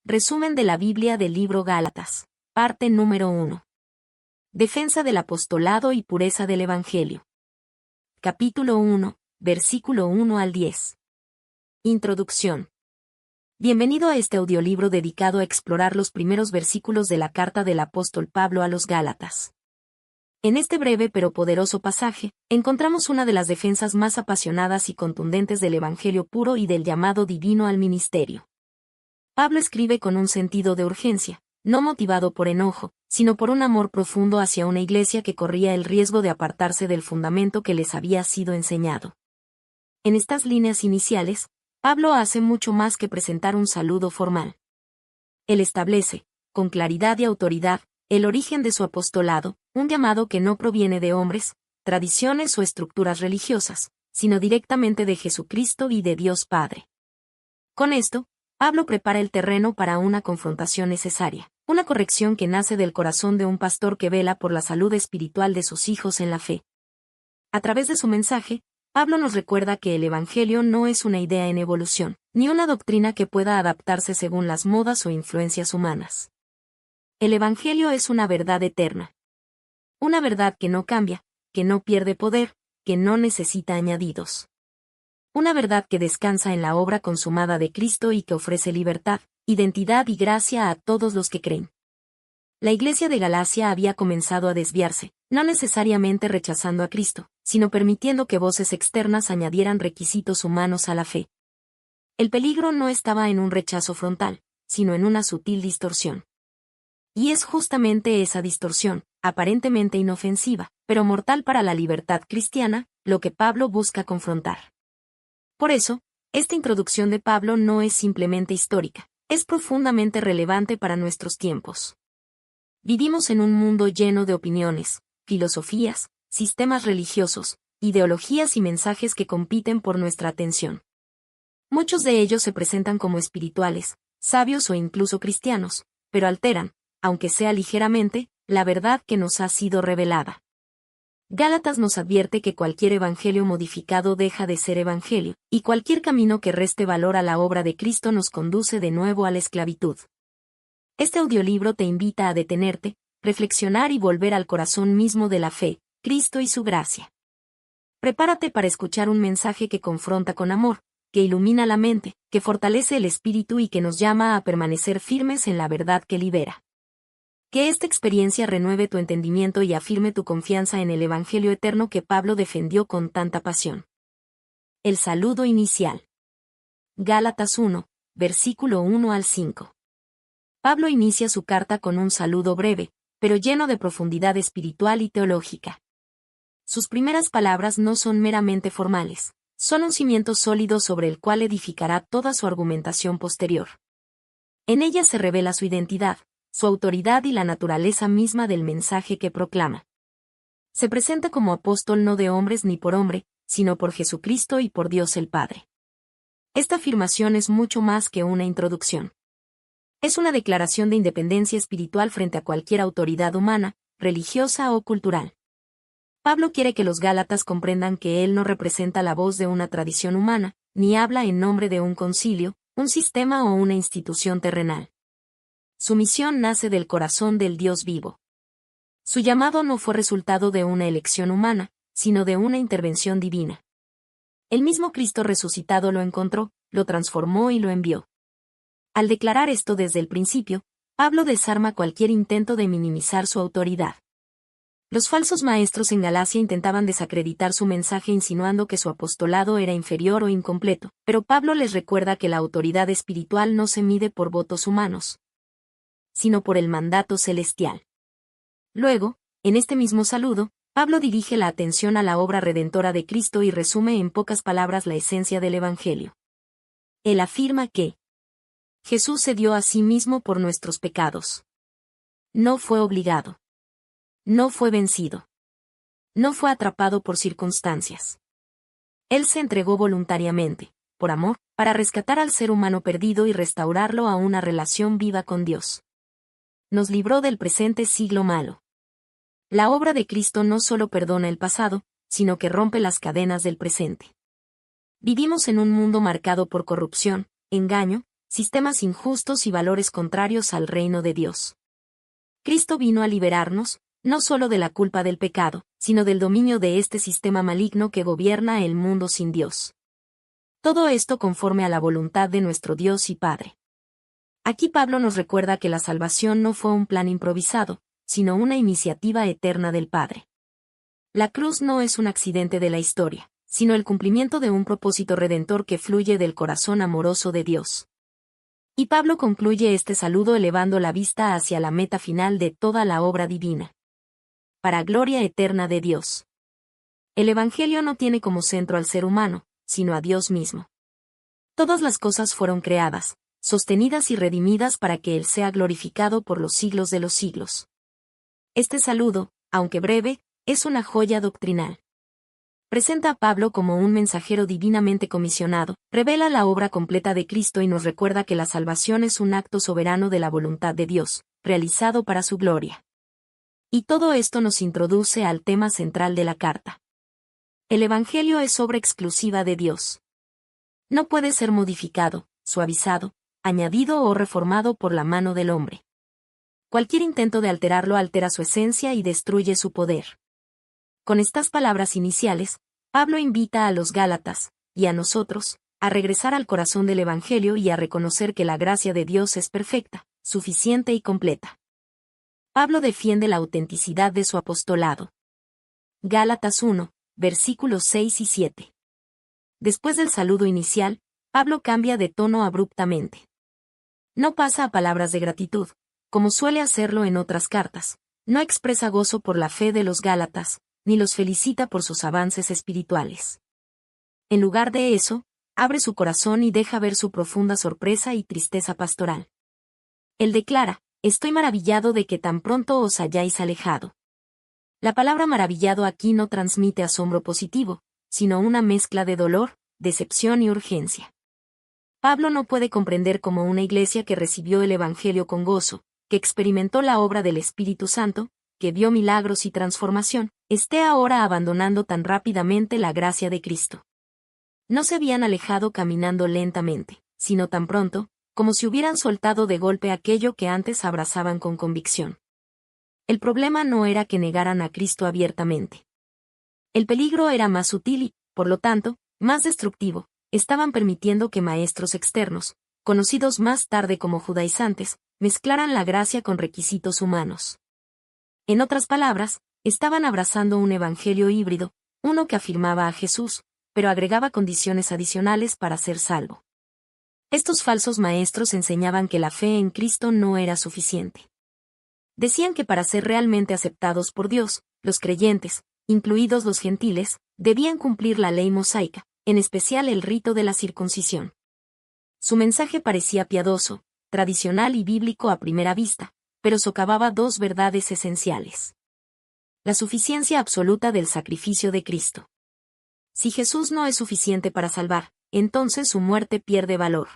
Resumen de la Biblia del libro Gálatas. Parte número 1. Defensa del apostolado y pureza del Evangelio. Capítulo 1, versículo 1 al 10. Introducción. Bienvenido a este audiolibro dedicado a explorar los primeros versículos de la carta del apóstol Pablo a los Gálatas. En este breve pero poderoso pasaje, encontramos una de las defensas más apasionadas y contundentes del Evangelio puro y del llamado divino al ministerio. Pablo escribe con un sentido de urgencia, no motivado por enojo, sino por un amor profundo hacia una iglesia que corría el riesgo de apartarse del fundamento que les había sido enseñado. En estas líneas iniciales, Pablo hace mucho más que presentar un saludo formal. Él establece, con claridad y autoridad, el origen de su apostolado, un llamado que no proviene de hombres, tradiciones o estructuras religiosas, sino directamente de Jesucristo y de Dios Padre. Con esto, Pablo prepara el terreno para una confrontación necesaria, una corrección que nace del corazón de un pastor que vela por la salud espiritual de sus hijos en la fe. A través de su mensaje, Pablo nos recuerda que el Evangelio no es una idea en evolución, ni una doctrina que pueda adaptarse según las modas o influencias humanas. El Evangelio es una verdad eterna. Una verdad que no cambia, que no pierde poder, que no necesita añadidos. Una verdad que descansa en la obra consumada de Cristo y que ofrece libertad, identidad y gracia a todos los que creen. La iglesia de Galacia había comenzado a desviarse, no necesariamente rechazando a Cristo, sino permitiendo que voces externas añadieran requisitos humanos a la fe. El peligro no estaba en un rechazo frontal, sino en una sutil distorsión. Y es justamente esa distorsión, aparentemente inofensiva, pero mortal para la libertad cristiana, lo que Pablo busca confrontar. Por eso, esta introducción de Pablo no es simplemente histórica, es profundamente relevante para nuestros tiempos. Vivimos en un mundo lleno de opiniones, filosofías, sistemas religiosos, ideologías y mensajes que compiten por nuestra atención. Muchos de ellos se presentan como espirituales, sabios o incluso cristianos, pero alteran, aunque sea ligeramente, la verdad que nos ha sido revelada. Gálatas nos advierte que cualquier evangelio modificado deja de ser evangelio, y cualquier camino que reste valor a la obra de Cristo nos conduce de nuevo a la esclavitud. Este audiolibro te invita a detenerte, reflexionar y volver al corazón mismo de la fe, Cristo y su gracia. Prepárate para escuchar un mensaje que confronta con amor, que ilumina la mente, que fortalece el espíritu y que nos llama a permanecer firmes en la verdad que libera. Que esta experiencia renueve tu entendimiento y afirme tu confianza en el Evangelio eterno que Pablo defendió con tanta pasión. El saludo inicial. Gálatas 1, versículo 1 al 5. Pablo inicia su carta con un saludo breve, pero lleno de profundidad espiritual y teológica. Sus primeras palabras no son meramente formales, son un cimiento sólido sobre el cual edificará toda su argumentación posterior. En ella se revela su identidad, su autoridad y la naturaleza misma del mensaje que proclama. Se presenta como apóstol no de hombres ni por hombre, sino por Jesucristo y por Dios el Padre. Esta afirmación es mucho más que una introducción. Es una declaración de independencia espiritual frente a cualquier autoridad humana, religiosa o cultural. Pablo quiere que los gálatas comprendan que él no representa la voz de una tradición humana, ni habla en nombre de un concilio, un sistema o una institución terrenal. Su misión nace del corazón del Dios vivo. Su llamado no fue resultado de una elección humana, sino de una intervención divina. El mismo Cristo resucitado lo encontró, lo transformó y lo envió. Al declarar esto desde el principio, Pablo desarma cualquier intento de minimizar su autoridad. Los falsos maestros en Galacia intentaban desacreditar su mensaje insinuando que su apostolado era inferior o incompleto, pero Pablo les recuerda que la autoridad espiritual no se mide por votos humanos, sino por el mandato celestial. Luego, en este mismo saludo, Pablo dirige la atención a la obra redentora de Cristo y resume en pocas palabras la esencia del Evangelio. Él afirma que Jesús se dio a sí mismo por nuestros pecados. No fue obligado. No fue vencido. No fue atrapado por circunstancias. Él se entregó voluntariamente, por amor, para rescatar al ser humano perdido y restaurarlo a una relación viva con Dios. Nos libró del presente siglo malo. La obra de Cristo no solo perdona el pasado, sino que rompe las cadenas del presente. Vivimos en un mundo marcado por corrupción, engaño, sistemas injustos y valores contrarios al reino de Dios. Cristo vino a liberarnos, no solo de la culpa del pecado, sino del dominio de este sistema maligno que gobierna el mundo sin Dios. Todo esto conforme a la voluntad de nuestro Dios y Padre. Aquí Pablo nos recuerda que la salvación no fue un plan improvisado, sino una iniciativa eterna del Padre. La cruz no es un accidente de la historia, sino el cumplimiento de un propósito redentor que fluye del corazón amoroso de Dios. Y Pablo concluye este saludo elevando la vista hacia la meta final de toda la obra divina. Para gloria eterna de Dios. El Evangelio no tiene como centro al ser humano, sino a Dios mismo. Todas las cosas fueron creadas, sostenidas y redimidas para que Él sea glorificado por los siglos de los siglos. Este saludo, aunque breve, es una joya doctrinal. Presenta a Pablo como un mensajero divinamente comisionado, revela la obra completa de Cristo y nos recuerda que la salvación es un acto soberano de la voluntad de Dios, realizado para su gloria. Y todo esto nos introduce al tema central de la carta. El Evangelio es obra exclusiva de Dios. No puede ser modificado, suavizado, añadido o reformado por la mano del hombre. Cualquier intento de alterarlo altera su esencia y destruye su poder. Con estas palabras iniciales, Pablo invita a los Gálatas, y a nosotros, a regresar al corazón del Evangelio y a reconocer que la gracia de Dios es perfecta, suficiente y completa. Pablo defiende la autenticidad de su apostolado. Gálatas 1, versículos 6 y 7. Después del saludo inicial, Pablo cambia de tono abruptamente. No pasa a palabras de gratitud, como suele hacerlo en otras cartas, no expresa gozo por la fe de los Gálatas, ni los felicita por sus avances espirituales. En lugar de eso, abre su corazón y deja ver su profunda sorpresa y tristeza pastoral. Él declara: «Estoy maravillado de que tan pronto os hayáis alejado». La palabra maravillado aquí no transmite asombro positivo, sino una mezcla de dolor, decepción y urgencia. Pablo no puede comprender cómo una iglesia que recibió el Evangelio con gozo, que experimentó la obra del Espíritu Santo, que vio milagros y transformación, esté ahora abandonando tan rápidamente la gracia de Cristo. No se habían alejado caminando lentamente, sino tan pronto, como si hubieran soltado de golpe aquello que antes abrazaban con convicción. El problema no era que negaran a Cristo abiertamente. El peligro era más sutil y, por lo tanto, más destructivo. Estaban permitiendo que maestros externos, conocidos más tarde como judaizantes, mezclaran la gracia con requisitos humanos. En otras palabras, estaban abrazando un evangelio híbrido, uno que afirmaba a Jesús, pero agregaba condiciones adicionales para ser salvo. Estos falsos maestros enseñaban que la fe en Cristo no era suficiente. Decían que para ser realmente aceptados por Dios, los creyentes, incluidos los gentiles, debían cumplir la ley mosaica, en especial el rito de la circuncisión. Su mensaje parecía piadoso, tradicional y bíblico a primera vista, pero socavaba dos verdades esenciales. La suficiencia absoluta del sacrificio de Cristo. Si Jesús no es suficiente para salvar, entonces su muerte pierde valor.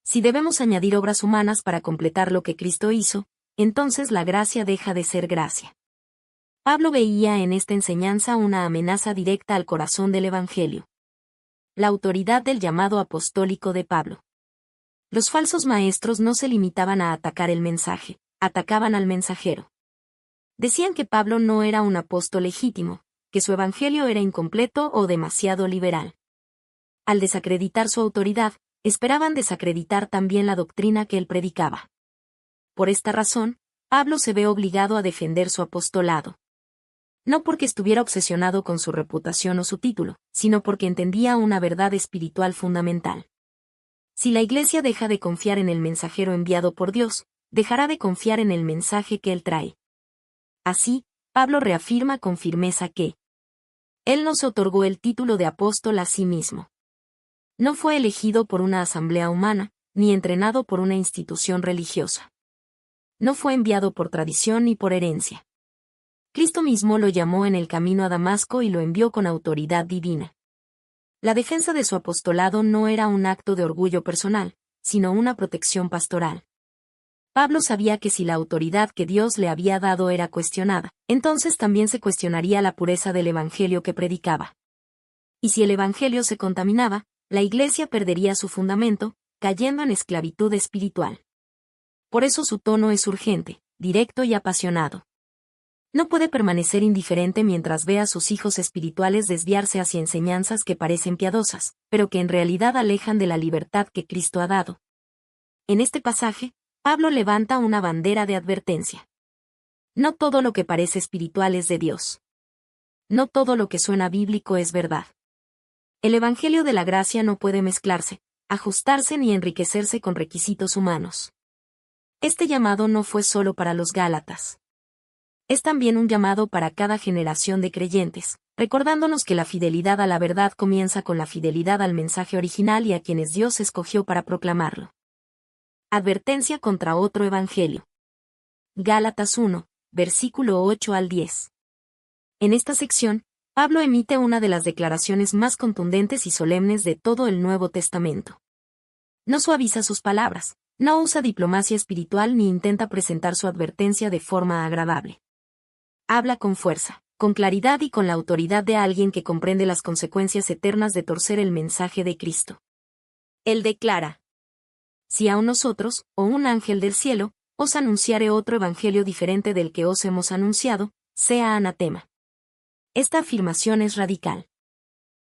Si debemos añadir obras humanas para completar lo que Cristo hizo, entonces la gracia deja de ser gracia. Pablo veía en esta enseñanza una amenaza directa al corazón del Evangelio. La autoridad del llamado apostólico de Pablo. Los falsos maestros no se limitaban a atacar el mensaje, atacaban al mensajero. Decían que Pablo no era un apóstol legítimo, que su evangelio era incompleto o demasiado liberal. Al desacreditar su autoridad, esperaban desacreditar también la doctrina que él predicaba. Por esta razón, Pablo se ve obligado a defender su apostolado. No porque estuviera obsesionado con su reputación o su título, sino porque entendía una verdad espiritual fundamental. Si la Iglesia deja de confiar en el mensajero enviado por Dios, dejará de confiar en el mensaje que él trae. Así, Pablo reafirma con firmeza que él no se otorgó el título de apóstol a sí mismo. No fue elegido por una asamblea humana, ni entrenado por una institución religiosa. No fue enviado por tradición ni por herencia. Cristo mismo lo llamó en el camino a Damasco y lo envió con autoridad divina. La defensa de su apostolado no era un acto de orgullo personal, sino una protección pastoral. Pablo sabía que si la autoridad que Dios le había dado era cuestionada, entonces también se cuestionaría la pureza del evangelio que predicaba. Y si el evangelio se contaminaba, la Iglesia perdería su fundamento, cayendo en esclavitud espiritual. Por eso su tono es urgente, directo y apasionado. No puede permanecer indiferente mientras ve a sus hijos espirituales desviarse hacia enseñanzas que parecen piadosas, pero que en realidad alejan de la libertad que Cristo ha dado. En este pasaje, Pablo levanta una bandera de advertencia. No todo lo que parece espiritual es de Dios. No todo lo que suena bíblico es verdad. El Evangelio de la gracia no puede mezclarse, ajustarse ni enriquecerse con requisitos humanos. Este llamado no fue solo para los Gálatas. Es también un llamado para cada generación de creyentes, recordándonos que la fidelidad a la verdad comienza con la fidelidad al mensaje original y a quienes Dios escogió para proclamarlo. Advertencia contra otro evangelio. Gálatas 1, versículo 8 al 10. En esta sección, Pablo emite una de las declaraciones más contundentes y solemnes de todo el Nuevo Testamento. No suaviza sus palabras, no usa diplomacia espiritual ni intenta presentar su advertencia de forma agradable. Habla con fuerza, con claridad y con la autoridad de alguien que comprende las consecuencias eternas de torcer el mensaje de Cristo. Él declara: si aun nosotros, o un ángel del cielo, os anunciare otro evangelio diferente del que os hemos anunciado, sea anatema. Esta afirmación es radical.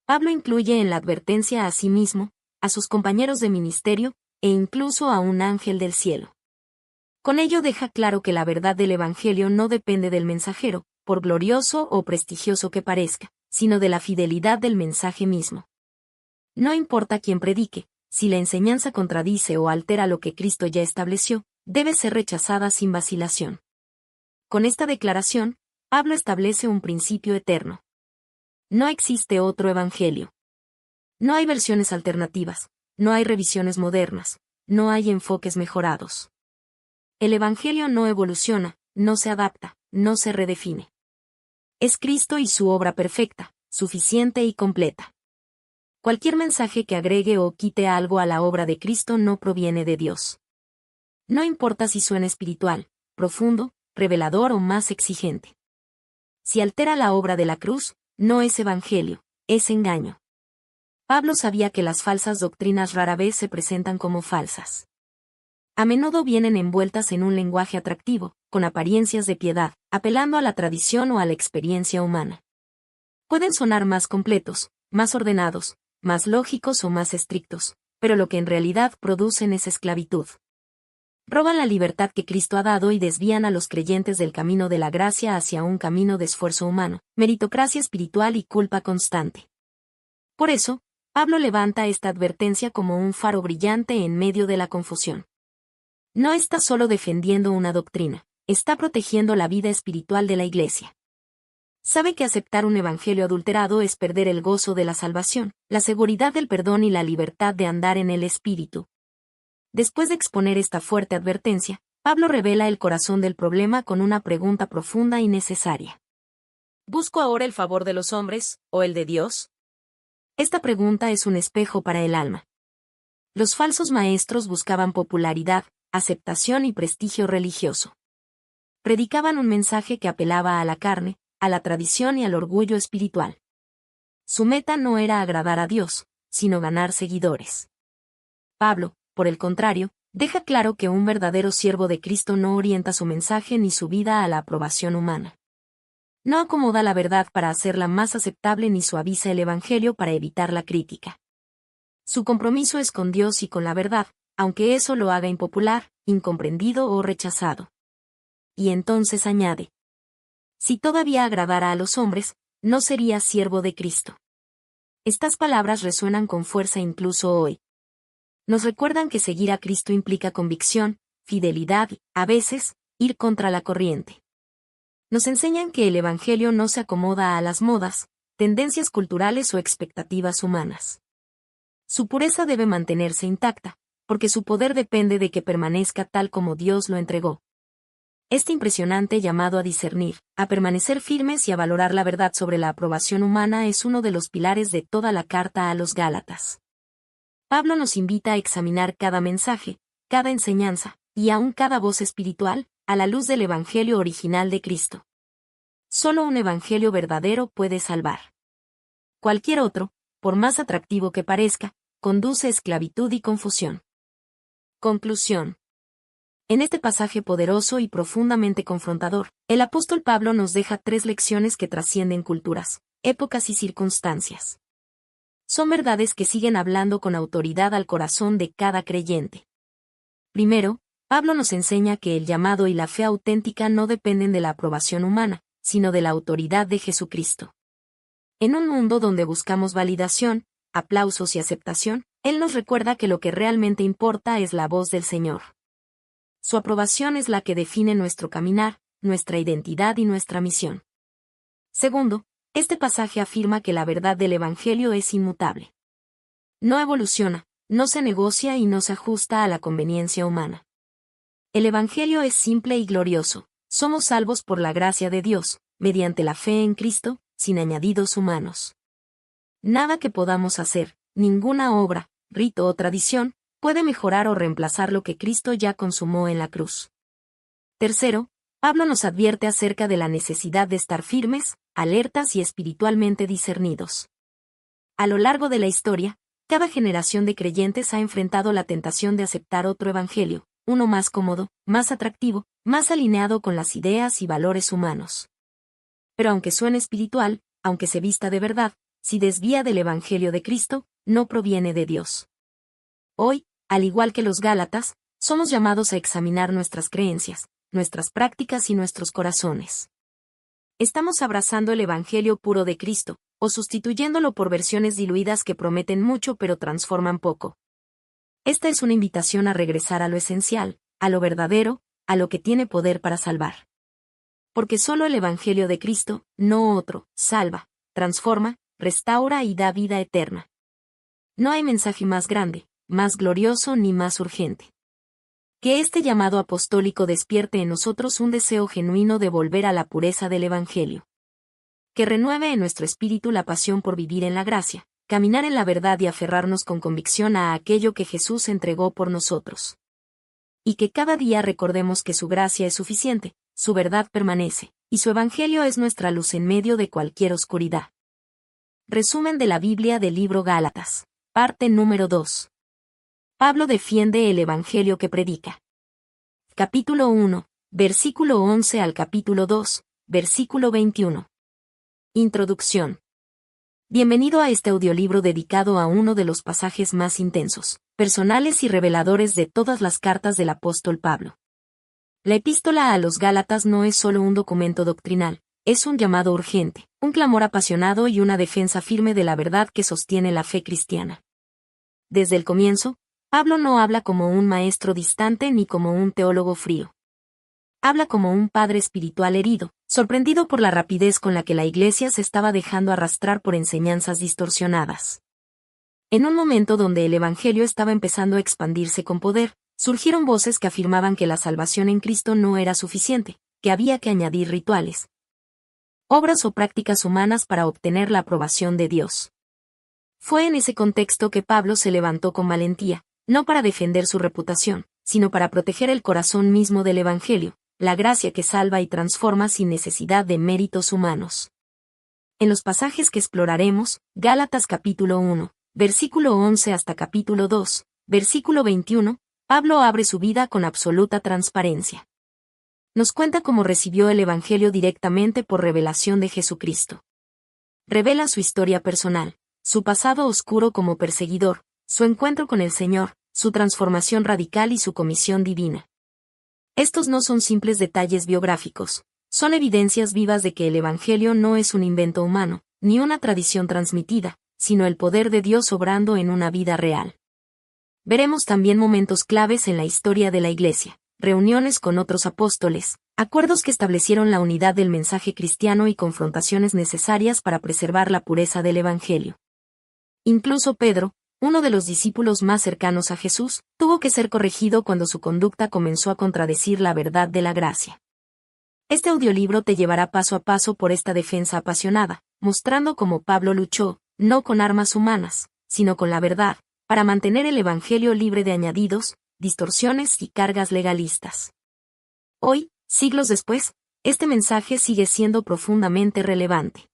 Pablo incluye en la advertencia a sí mismo, a sus compañeros de ministerio, e incluso a un ángel del cielo. Con ello deja claro que la verdad del Evangelio no depende del mensajero, por glorioso o prestigioso que parezca, sino de la fidelidad del mensaje mismo. No importa quién predique, si la enseñanza contradice o altera lo que Cristo ya estableció, debe ser rechazada sin vacilación. Con esta declaración, Pablo establece un principio eterno. No existe otro Evangelio. No hay versiones alternativas, no hay revisiones modernas, no hay enfoques mejorados. El Evangelio no evoluciona, no se adapta, no se redefine. Es Cristo y su obra perfecta, suficiente y completa. Cualquier mensaje que agregue o quite algo a la obra de Cristo no proviene de Dios. No importa si suena espiritual, profundo, revelador o más exigente. Si altera la obra de la cruz, no es Evangelio, es engaño. Pablo sabía que las falsas doctrinas rara vez se presentan como falsas. A menudo vienen envueltas en un lenguaje atractivo, con apariencias de piedad, apelando a la tradición o a la experiencia humana. Pueden sonar más completos, más ordenados, más lógicos o más estrictos, pero lo que en realidad producen es esclavitud. Roban la libertad que Cristo ha dado y desvían a los creyentes del camino de la gracia hacia un camino de esfuerzo humano, meritocracia espiritual y culpa constante. Por eso, Pablo levanta esta advertencia como un faro brillante en medio de la confusión. No está solo defendiendo una doctrina, está protegiendo la vida espiritual de la Iglesia. Sabe que aceptar un evangelio adulterado es perder el gozo de la salvación, la seguridad del perdón y la libertad de andar en el Espíritu. Después de exponer esta fuerte advertencia, Pablo revela el corazón del problema con una pregunta profunda y necesaria. ¿Busco ahora el favor de los hombres, o el de Dios? Esta pregunta es un espejo para el alma. Los falsos maestros buscaban popularidad, aceptación y prestigio religioso. Predicaban un mensaje que apelaba a la carne, a la tradición y al orgullo espiritual. Su meta no era agradar a Dios, sino ganar seguidores. Pablo, por el contrario, deja claro que un verdadero siervo de Cristo no orienta su mensaje ni su vida a la aprobación humana. No acomoda la verdad para hacerla más aceptable ni suaviza el Evangelio para evitar la crítica. Su compromiso es con Dios y con la verdad, aunque eso lo haga impopular, incomprendido o rechazado. Y entonces añade: si todavía agradara a los hombres, no sería siervo de Cristo. Estas palabras resuenan con fuerza incluso hoy. Nos recuerdan que seguir a Cristo implica convicción, fidelidad y, a veces, ir contra la corriente. Nos enseñan que el Evangelio no se acomoda a las modas, tendencias culturales o expectativas humanas. Su pureza debe mantenerse intacta, porque su poder depende de que permanezca tal como Dios lo entregó. Este impresionante llamado a discernir, a permanecer firmes y a valorar la verdad sobre la aprobación humana es uno de los pilares de toda la carta a los Gálatas. Pablo nos invita a examinar cada mensaje, cada enseñanza, y aún cada voz espiritual, a la luz del Evangelio original de Cristo. Solo un Evangelio verdadero puede salvar. Cualquier otro, por más atractivo que parezca, conduce a esclavitud y confusión. Conclusión. En este pasaje poderoso y profundamente confrontador, el apóstol Pablo nos deja 3 lecciones que trascienden culturas, épocas y circunstancias. Son verdades que siguen hablando con autoridad al corazón de cada creyente. Primero, Pablo nos enseña que el llamado y la fe auténtica no dependen de la aprobación humana, sino de la autoridad de Jesucristo. En un mundo donde buscamos validación, aplausos y aceptación, Él nos recuerda que lo que realmente importa es la voz del Señor. Su aprobación es la que define nuestro caminar, nuestra identidad y nuestra misión. Segundo, este pasaje afirma que la verdad del Evangelio es inmutable. No evoluciona, no se negocia y no se ajusta a la conveniencia humana. El Evangelio es simple y glorioso. Somos salvos por la gracia de Dios, mediante la fe en Cristo, sin añadidos humanos. Nada que podamos hacer, ninguna obra, rito o tradición, puede mejorar o reemplazar lo que Cristo ya consumó en la cruz. Tercero, Pablo nos advierte acerca de la necesidad de estar firmes, alertas y espiritualmente discernidos. A lo largo de la historia, cada generación de creyentes ha enfrentado la tentación de aceptar otro evangelio, uno más cómodo, más atractivo, más alineado con las ideas y valores humanos. Pero aunque suene espiritual, aunque se vista de verdad, si desvía del evangelio de Cristo, no proviene de Dios. Hoy, al igual que los Gálatas, somos llamados a examinar nuestras creencias, nuestras prácticas y nuestros corazones. ¿Estamos abrazando el evangelio puro de Cristo, o sustituyéndolo por versiones diluidas que prometen mucho pero transforman poco? Esta es una invitación a regresar a lo esencial, a lo verdadero, a lo que tiene poder para salvar. Porque solo el evangelio de Cristo, no otro, salva, transforma, restaura y da vida eterna. No hay mensaje más grande, más glorioso ni más urgente. Que este llamado apostólico despierte en nosotros un deseo genuino de volver a la pureza del Evangelio. Que renueve en nuestro espíritu la pasión por vivir en la gracia, caminar en la verdad y aferrarnos con convicción a aquello que Jesús entregó por nosotros. Y que cada día recordemos que su gracia es suficiente, su verdad permanece, y su Evangelio es nuestra luz en medio de cualquier oscuridad. Resumen de la Biblia del libro Gálatas. Parte número 2. Pablo defiende el Evangelio que predica. Capítulo 1, versículo 11 al capítulo 2, versículo 21. Introducción. Bienvenido a este audiolibro dedicado a uno de los pasajes más intensos, personales y reveladores de todas las cartas del apóstol Pablo. La epístola a los Gálatas no es solo un documento doctrinal, es un llamado urgente, un clamor apasionado y una defensa firme de la verdad que sostiene la fe cristiana. Desde el comienzo, Pablo no habla como un maestro distante ni como un teólogo frío. Habla como un padre espiritual herido, sorprendido por la rapidez con la que la Iglesia se estaba dejando arrastrar por enseñanzas distorsionadas. En un momento donde el Evangelio estaba empezando a expandirse con poder, surgieron voces que afirmaban que la salvación en Cristo no era suficiente, que había que añadir rituales, obras o prácticas humanas para obtener la aprobación de Dios. Fue en ese contexto que Pablo se levantó con valentía, no para defender su reputación, sino para proteger el corazón mismo del Evangelio, la gracia que salva y transforma sin necesidad de méritos humanos. En los pasajes que exploraremos, Gálatas capítulo 1, versículo 11 hasta capítulo 2, versículo 21, Pablo abre su vida con absoluta transparencia. Nos cuenta cómo recibió el Evangelio directamente por revelación de Jesucristo. Revela su historia personal, su pasado oscuro como perseguidor, su encuentro con el Señor, su transformación radical y su comisión divina. Estos no son simples detalles biográficos, son evidencias vivas de que el Evangelio no es un invento humano, ni una tradición transmitida, sino el poder de Dios obrando en una vida real. Veremos también momentos claves en la historia de la Iglesia, reuniones con otros apóstoles, acuerdos que establecieron la unidad del mensaje cristiano y confrontaciones necesarias para preservar la pureza del Evangelio. Incluso Pedro, uno de los discípulos más cercanos a Jesús, tuvo que ser corregido cuando su conducta comenzó a contradecir la verdad de la gracia. Este audiolibro te llevará paso a paso por esta defensa apasionada, mostrando cómo Pablo luchó, no con armas humanas, sino con la verdad, para mantener el Evangelio libre de añadidos, distorsiones y cargas legalistas. Hoy, siglos después, este mensaje sigue siendo profundamente relevante.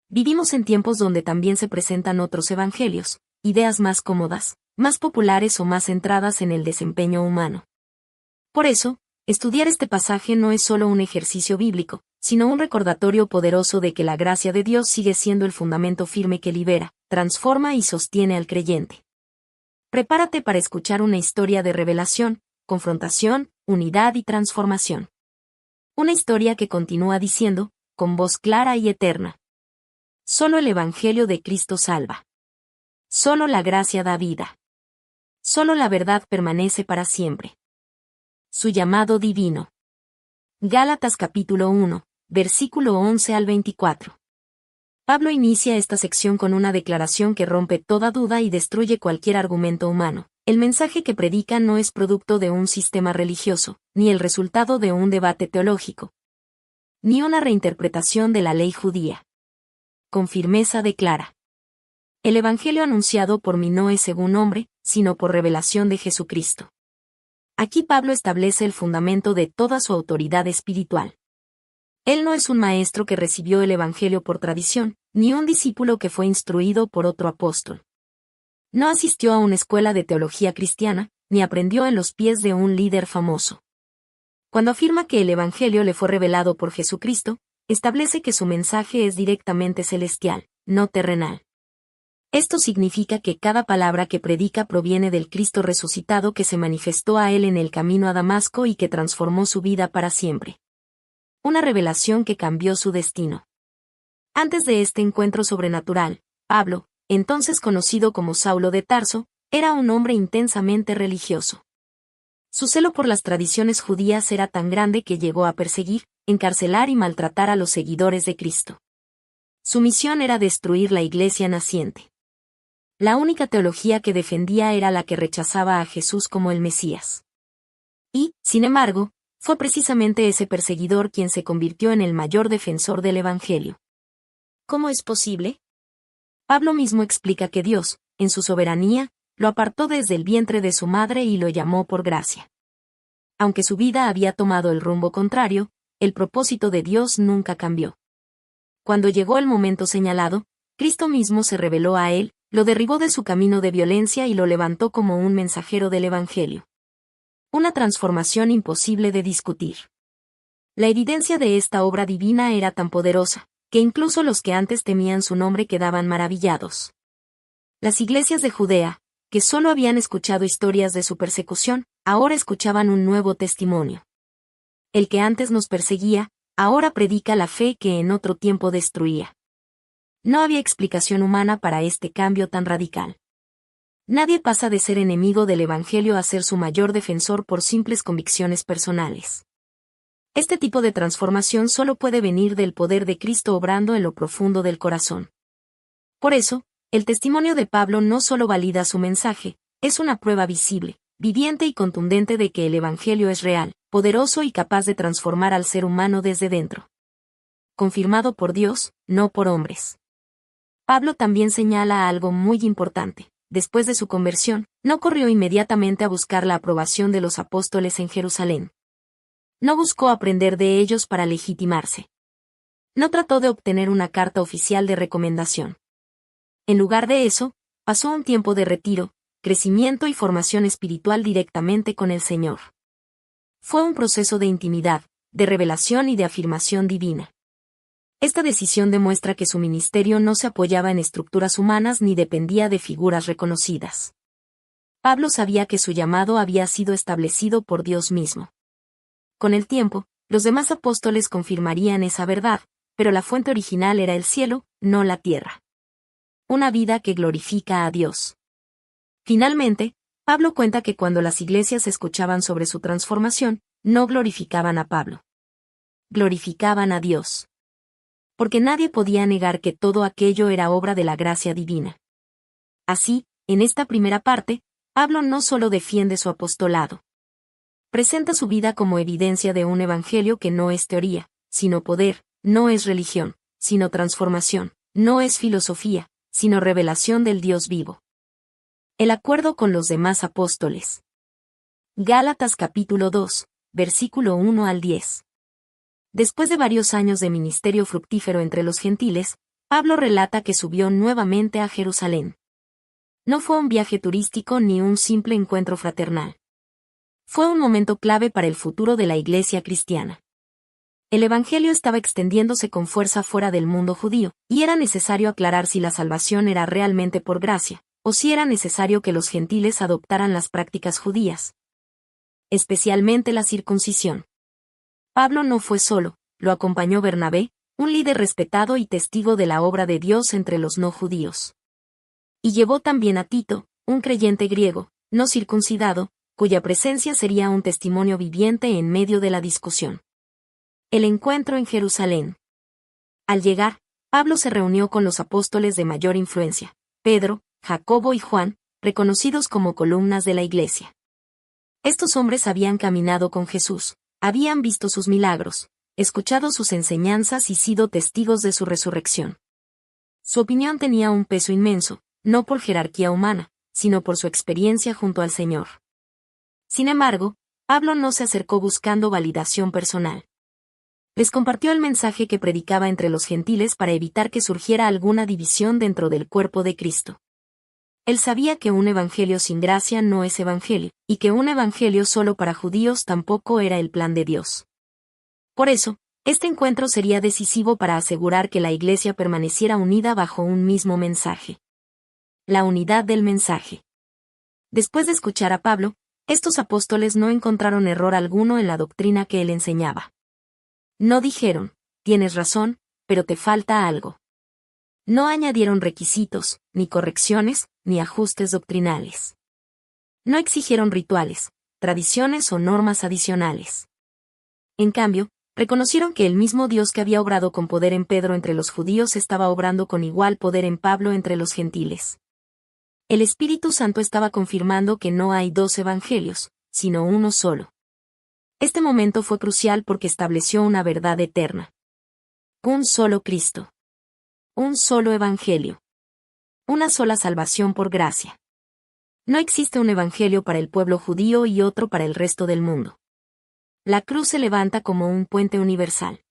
Vivimos en tiempos donde también se presentan otros evangelios, ideas más cómodas, más populares o más centradas en el desempeño humano. Por eso, estudiar este pasaje no es solo un ejercicio bíblico, sino un recordatorio poderoso de que la gracia de Dios sigue siendo el fundamento firme que libera, transforma y sostiene al creyente. Prepárate para escuchar una historia de revelación, confrontación, unidad y transformación. Una historia que continúa diciendo, con voz clara y eterna: solo el Evangelio de Cristo salva. Solo la gracia da vida. Solo la verdad permanece para siempre. Su llamado divino. Gálatas capítulo 1, versículo 11 al 24. Pablo inicia esta sección con una declaración que rompe toda duda y destruye cualquier argumento humano. El mensaje que predica no es producto de un sistema religioso, ni el resultado de un debate teológico, ni una reinterpretación de la ley judía. Con firmeza declara: el Evangelio anunciado por mí no es según hombre, sino por revelación de Jesucristo. Aquí Pablo establece el fundamento de toda su autoridad espiritual. Él no es un maestro que recibió el Evangelio por tradición, ni un discípulo que fue instruido por otro apóstol. No asistió a una escuela de teología cristiana, ni aprendió en los pies de un líder famoso. Cuando afirma que el Evangelio le fue revelado por Jesucristo, establece que su mensaje es directamente celestial, no terrenal. Esto significa que cada palabra que predica proviene del Cristo resucitado que se manifestó a él en el camino a Damasco y que transformó su vida para siempre. Una revelación que cambió su destino. Antes de este encuentro sobrenatural, Pablo, entonces conocido como Saulo de Tarso, era un hombre intensamente religioso. Su celo por las tradiciones judías era tan grande que llegó a perseguir, encarcelar y maltratar a los seguidores de Cristo. Su misión era destruir la iglesia naciente. La única teología que defendía era la que rechazaba a Jesús como el Mesías. Y, sin embargo, fue precisamente ese perseguidor quien se convirtió en el mayor defensor del Evangelio. ¿Cómo es posible? Pablo mismo explica que Dios, en su soberanía, lo apartó desde el vientre de su madre y lo llamó por gracia. Aunque su vida había tomado el rumbo contrario, el propósito de Dios nunca cambió. Cuando llegó el momento señalado, Cristo mismo se reveló a él, lo derribó de su camino de violencia y lo levantó como un mensajero del Evangelio. Una transformación imposible de discutir. La evidencia de esta obra divina era tan poderosa, que incluso los que antes temían su nombre quedaban maravillados. Las iglesias de Judea, que solo habían escuchado historias de su persecución, ahora escuchaban un nuevo testimonio. El que antes nos perseguía, ahora predica la fe que en otro tiempo destruía. No había explicación humana para este cambio tan radical. Nadie pasa de ser enemigo del Evangelio a ser su mayor defensor por simples convicciones personales. Este tipo de transformación solo puede venir del poder de Cristo obrando en lo profundo del corazón. Por eso, el testimonio de Pablo no solo valida su mensaje, es una prueba visible, viviente y contundente de que el Evangelio es real, poderoso y capaz de transformar al ser humano desde dentro. Confirmado por Dios, no por hombres. Pablo también señala algo muy importante. Después de su conversión, no corrió inmediatamente a buscar la aprobación de los apóstoles en Jerusalén. No buscó aprender de ellos para legitimarse. No trató de obtener una carta oficial de recomendación. En lugar de eso, pasó un tiempo de retiro, crecimiento y formación espiritual directamente con el Señor. Fue un proceso de intimidad, de revelación y de afirmación divina. Esta decisión demuestra que su ministerio no se apoyaba en estructuras humanas ni dependía de figuras reconocidas. Pablo sabía que su llamado había sido establecido por Dios mismo. Con el tiempo, los demás apóstoles confirmarían esa verdad, pero la fuente original era el cielo, no la tierra. Una vida que glorifica a Dios. Finalmente, Pablo cuenta que cuando las iglesias escuchaban sobre su transformación, no glorificaban a Pablo. Glorificaban a Dios. Porque nadie podía negar que todo aquello era obra de la gracia divina. Así, en esta primera parte, Pablo no solo defiende su apostolado. Presenta su vida como evidencia de un evangelio que no es teoría, sino poder, no es religión, sino transformación, no es filosofía, sino revelación del Dios vivo. El acuerdo con los demás apóstoles. Gálatas capítulo 2, versículo 1 al 10. Después de varios años de ministerio fructífero entre los gentiles, Pablo relata que subió nuevamente a Jerusalén. No fue un viaje turístico ni un simple encuentro fraternal. Fue un momento clave para el futuro de la Iglesia cristiana. El Evangelio estaba extendiéndose con fuerza fuera del mundo judío, y era necesario aclarar si la salvación era realmente por gracia, o si era necesario que los gentiles adoptaran las prácticas judías, especialmente la circuncisión. Pablo no fue solo, lo acompañó Bernabé, un líder respetado y testigo de la obra de Dios entre los no judíos. Y llevó también a Tito, un creyente griego, no circuncidado, cuya presencia sería un testimonio viviente en medio de la discusión. El encuentro en Jerusalén. Al llegar, Pablo se reunió con los apóstoles de mayor influencia, Pedro, Jacobo y Juan, reconocidos como columnas de la Iglesia. Estos hombres habían caminado con Jesús, habían visto sus milagros, escuchado sus enseñanzas y sido testigos de su resurrección. Su opinión tenía un peso inmenso, no por jerarquía humana, sino por su experiencia junto al Señor. Sin embargo, Pablo no se acercó buscando validación personal. Les compartió el mensaje que predicaba entre los gentiles para evitar que surgiera alguna división dentro del cuerpo de Cristo. Él sabía que un evangelio sin gracia no es evangelio, y que un evangelio solo para judíos tampoco era el plan de Dios. Por eso, este encuentro sería decisivo para asegurar que la Iglesia permaneciera unida bajo un mismo mensaje. La unidad del mensaje. Después de escuchar a Pablo, estos apóstoles no encontraron error alguno en la doctrina que él enseñaba. No dijeron, tienes razón, pero te falta algo. No añadieron requisitos, ni correcciones, ni ajustes doctrinales. No exigieron rituales, tradiciones o normas adicionales. En cambio, reconocieron que el mismo Dios que había obrado con poder en Pedro entre los judíos estaba obrando con igual poder en Pablo entre los gentiles. El Espíritu Santo estaba confirmando que no hay dos evangelios, sino uno solo. Este momento fue crucial porque estableció una verdad eterna. Un solo Cristo. Un solo evangelio. Una sola salvación por gracia. No existe un evangelio para el pueblo judío y otro para el resto del mundo. La cruz se levanta como un puente universal.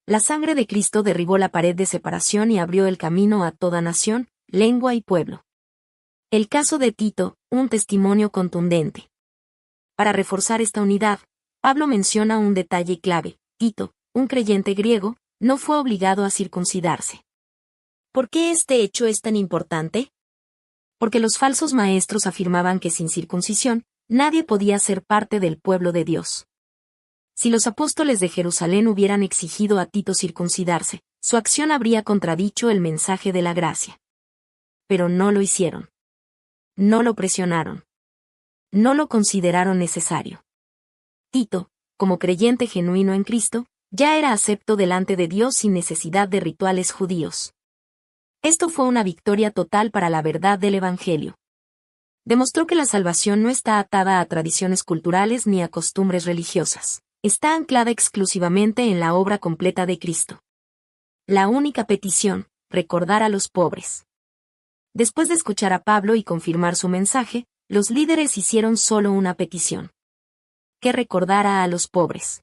La sangre de Cristo derribó la pared de separación y abrió el camino a toda nación, lengua y pueblo. El caso de Tito, un testimonio contundente. Para reforzar esta unidad, Pablo menciona un detalle clave. Tito, un creyente griego, no fue obligado a circuncidarse. ¿Por qué este hecho es tan importante? Porque los falsos maestros afirmaban que sin circuncisión, nadie podía ser parte del pueblo de Dios. Si los apóstoles de Jerusalén hubieran exigido a Tito circuncidarse, su acción habría contradicho el mensaje de la gracia. Pero no lo hicieron. No lo presionaron. No lo consideraron necesario. Tito, como creyente genuino en Cristo, ya era acepto delante de Dios sin necesidad de rituales judíos. Esto fue una victoria total para la verdad del Evangelio. Demostró que la salvación no está atada a tradiciones culturales ni a costumbres religiosas. Está anclada exclusivamente en la obra completa de Cristo. La única petición, recordar a los pobres. Después de escuchar a Pablo y confirmar su mensaje, los líderes hicieron solo una petición. Que recordara a los pobres.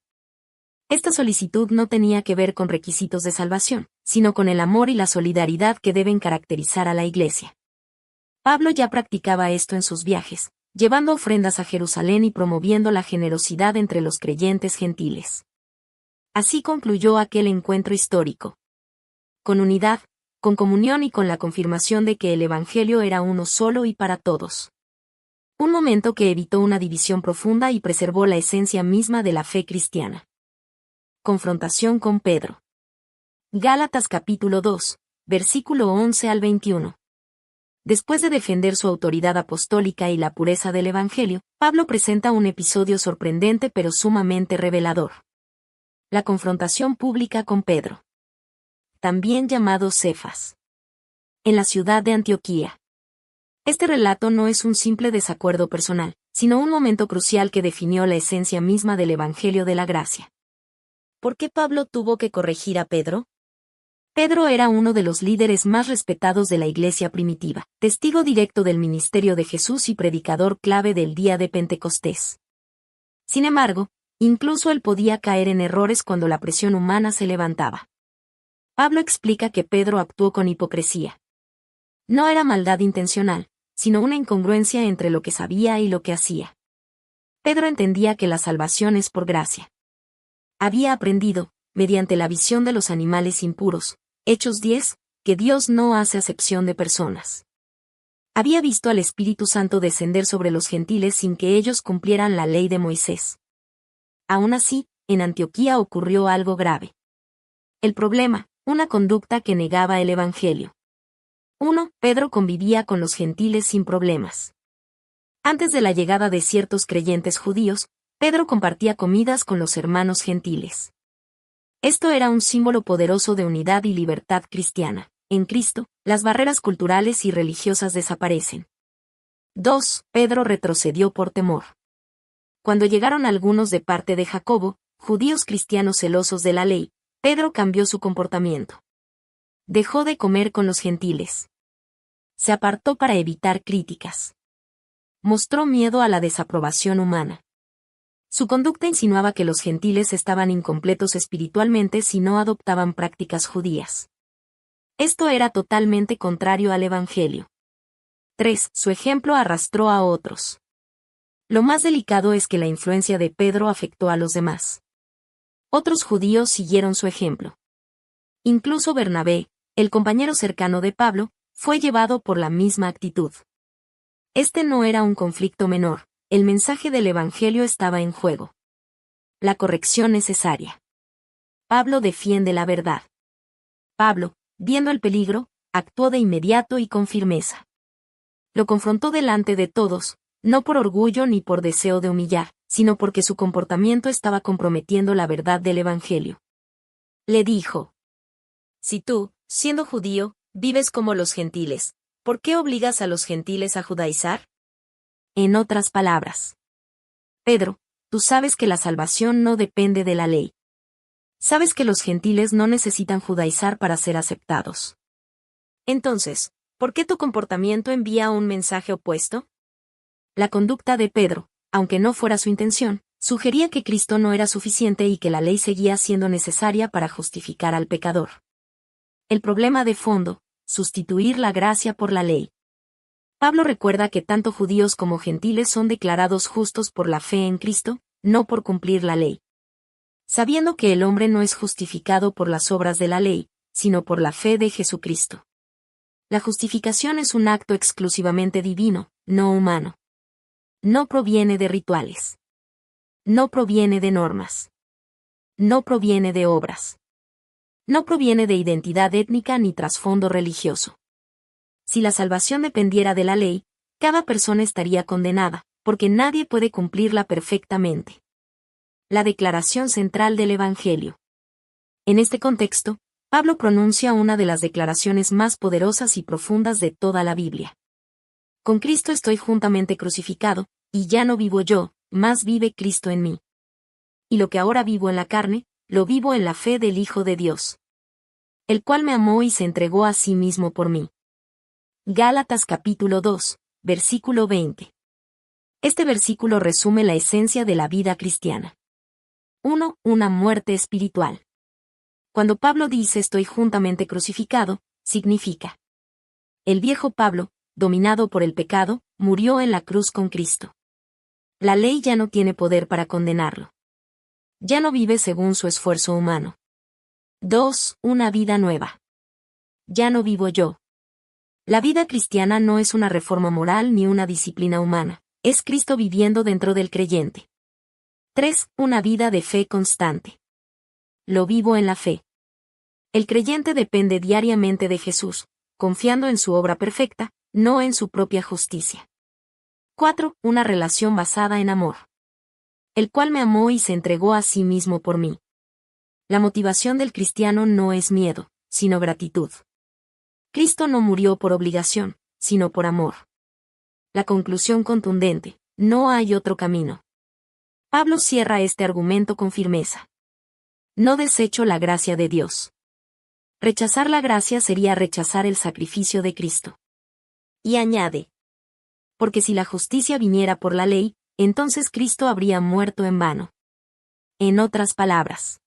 Esta solicitud no tenía que ver con requisitos de salvación, sino con el amor y la solidaridad que deben caracterizar a la Iglesia. Pablo ya practicaba esto en sus viajes, llevando ofrendas a Jerusalén y promoviendo la generosidad entre los creyentes gentiles. Así concluyó aquel encuentro histórico. Con unidad, con comunión y con la confirmación de que el Evangelio era uno solo y para todos. Un momento que evitó una división profunda y preservó la esencia misma de la fe cristiana. Confrontación con Pedro. Gálatas capítulo 2, versículo 11 al 21. Después de defender su autoridad apostólica y la pureza del Evangelio, Pablo presenta un episodio sorprendente pero sumamente revelador. La confrontación pública con Pedro. También llamado Cefas. En la ciudad de Antioquía. Este relato no es un simple desacuerdo personal, sino un momento crucial que definió la esencia misma del Evangelio de la gracia. ¿Por qué Pablo tuvo que corregir a Pedro? Pedro era uno de los líderes más respetados de la Iglesia primitiva, testigo directo del ministerio de Jesús y predicador clave del día de Pentecostés. Sin embargo, incluso él podía caer en errores cuando la presión humana se levantaba. Pablo explica que Pedro actuó con hipocresía. No era maldad intencional, sino una incongruencia entre lo que sabía y lo que hacía. Pedro entendía que la salvación es por gracia. Había aprendido, mediante la visión de los animales impuros, Hechos 10, que Dios no hace acepción de personas. Había visto al Espíritu Santo descender sobre los gentiles sin que ellos cumplieran la ley de Moisés. Aún así, en Antioquía ocurrió algo grave. El problema, una conducta que negaba el Evangelio. 1. Pedro convivía con los gentiles sin problemas. Antes de la llegada de ciertos creyentes judíos, Pedro compartía comidas con los hermanos gentiles. Esto era un símbolo poderoso de unidad y libertad cristiana. En Cristo, las barreras culturales y religiosas desaparecen. 2. Pedro retrocedió por temor. Cuando llegaron algunos de parte de Jacobo, judíos cristianos celosos de la ley, Pedro cambió su comportamiento. Dejó de comer con los gentiles. Se apartó para evitar críticas. Mostró miedo a la desaprobación humana. Su conducta insinuaba que los gentiles estaban incompletos espiritualmente si no adoptaban prácticas judías. Esto era totalmente contrario al Evangelio. 3. Su ejemplo arrastró a otros. Lo más delicado es que la influencia de Pedro afectó a los demás. Otros judíos siguieron su ejemplo. Incluso Bernabé, el compañero cercano de Pablo, fue llevado por la misma actitud. Este no era un conflicto menor, el mensaje del Evangelio estaba en juego. La corrección necesaria. Pablo defiende la verdad. Pablo, viendo el peligro, actuó de inmediato y con firmeza. Lo confrontó delante de todos, no por orgullo ni por deseo de humillar, sino porque su comportamiento estaba comprometiendo la verdad del Evangelio. Le dijo: si tú, siendo judío, vives como los gentiles, ¿por qué obligas a los gentiles a judaizar? En otras palabras, Pedro, tú sabes que la salvación no depende de la ley. Sabes que los gentiles no necesitan judaizar para ser aceptados. Entonces, ¿por qué tu comportamiento envía un mensaje opuesto? La conducta de Pedro, aunque no fuera su intención, sugería que Cristo no era suficiente y que la ley seguía siendo necesaria para justificar al pecador. El problema de fondo, sustituir la gracia por la ley. Pablo recuerda que tanto judíos como gentiles son declarados justos por la fe en Cristo, no por cumplir la ley. Sabiendo que el hombre no es justificado por las obras de la ley, sino por la fe de Jesucristo. La justificación es un acto exclusivamente divino, no humano. No proviene de rituales. No proviene de normas. No proviene de obras. No proviene de identidad étnica ni trasfondo religioso. Si la salvación dependiera de la ley, cada persona estaría condenada, porque nadie puede cumplirla perfectamente. La declaración central del Evangelio. En este contexto, Pablo pronuncia una de las declaraciones más poderosas y profundas de toda la Biblia. Con Cristo estoy juntamente crucificado, y ya no vivo yo, mas vive Cristo en mí. Y lo que ahora vivo en la carne, lo vivo en la fe del Hijo de Dios, el cual me amó y se entregó a sí mismo por mí. Gálatas capítulo 2, versículo 20. Este versículo resume la esencia de la vida cristiana. 1. Una muerte espiritual. Cuando Pablo dice estoy juntamente crucificado, significa: el viejo Pablo, dominado por el pecado, murió en la cruz con Cristo. La ley ya no tiene poder para condenarlo. Ya no vive según su esfuerzo humano. 2. Una vida nueva. Ya no vivo yo. La vida cristiana no es una reforma moral ni una disciplina humana, es Cristo viviendo dentro del creyente. 3. Una vida de fe constante. Lo vivo en la fe. El creyente depende diariamente de Jesús, confiando en su obra perfecta, no en su propia justicia. 4. Una relación basada en amor. El cual me amó y se entregó a sí mismo por mí. La motivación del cristiano no es miedo, sino gratitud. Cristo no murió por obligación, sino por amor. La conclusión contundente: no hay otro camino. Pablo cierra este argumento con firmeza. No desecho la gracia de Dios. Rechazar la gracia sería rechazar el sacrificio de Cristo. Y añade: porque si la justicia viniera por la ley, entonces Cristo habría muerto en vano. En otras palabras,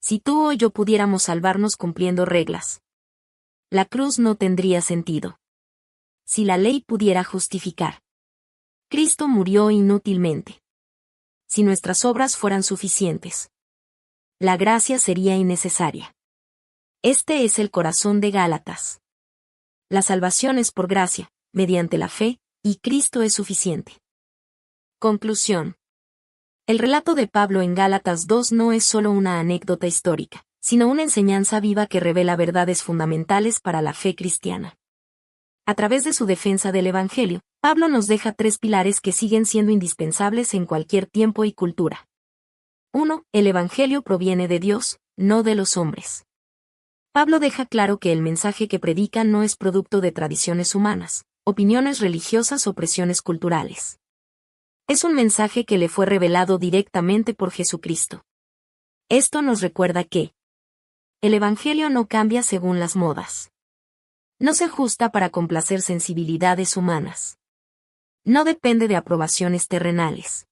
si tú o yo pudiéramos salvarnos cumpliendo reglas, la cruz no tendría sentido. Si la ley pudiera justificar. Cristo murió inútilmente. Si nuestras obras fueran suficientes, la gracia sería innecesaria. Este es el corazón de Gálatas. La salvación es por gracia, mediante la fe, y Cristo es suficiente. Conclusión. El relato de Pablo en Gálatas 2 no es solo una anécdota histórica, sino una enseñanza viva que revela verdades fundamentales para la fe cristiana. A través de su defensa del Evangelio, Pablo nos deja 3 pilares que siguen siendo indispensables en cualquier tiempo y cultura. 1. El Evangelio proviene de Dios, no de los hombres. Pablo deja claro que el mensaje que predica no es producto de tradiciones humanas, opiniones religiosas o presiones culturales. Es un mensaje que le fue revelado directamente por Jesucristo. Esto nos recuerda que el Evangelio no cambia según las modas. No se ajusta para complacer sensibilidades humanas. No depende de aprobaciones terrenales.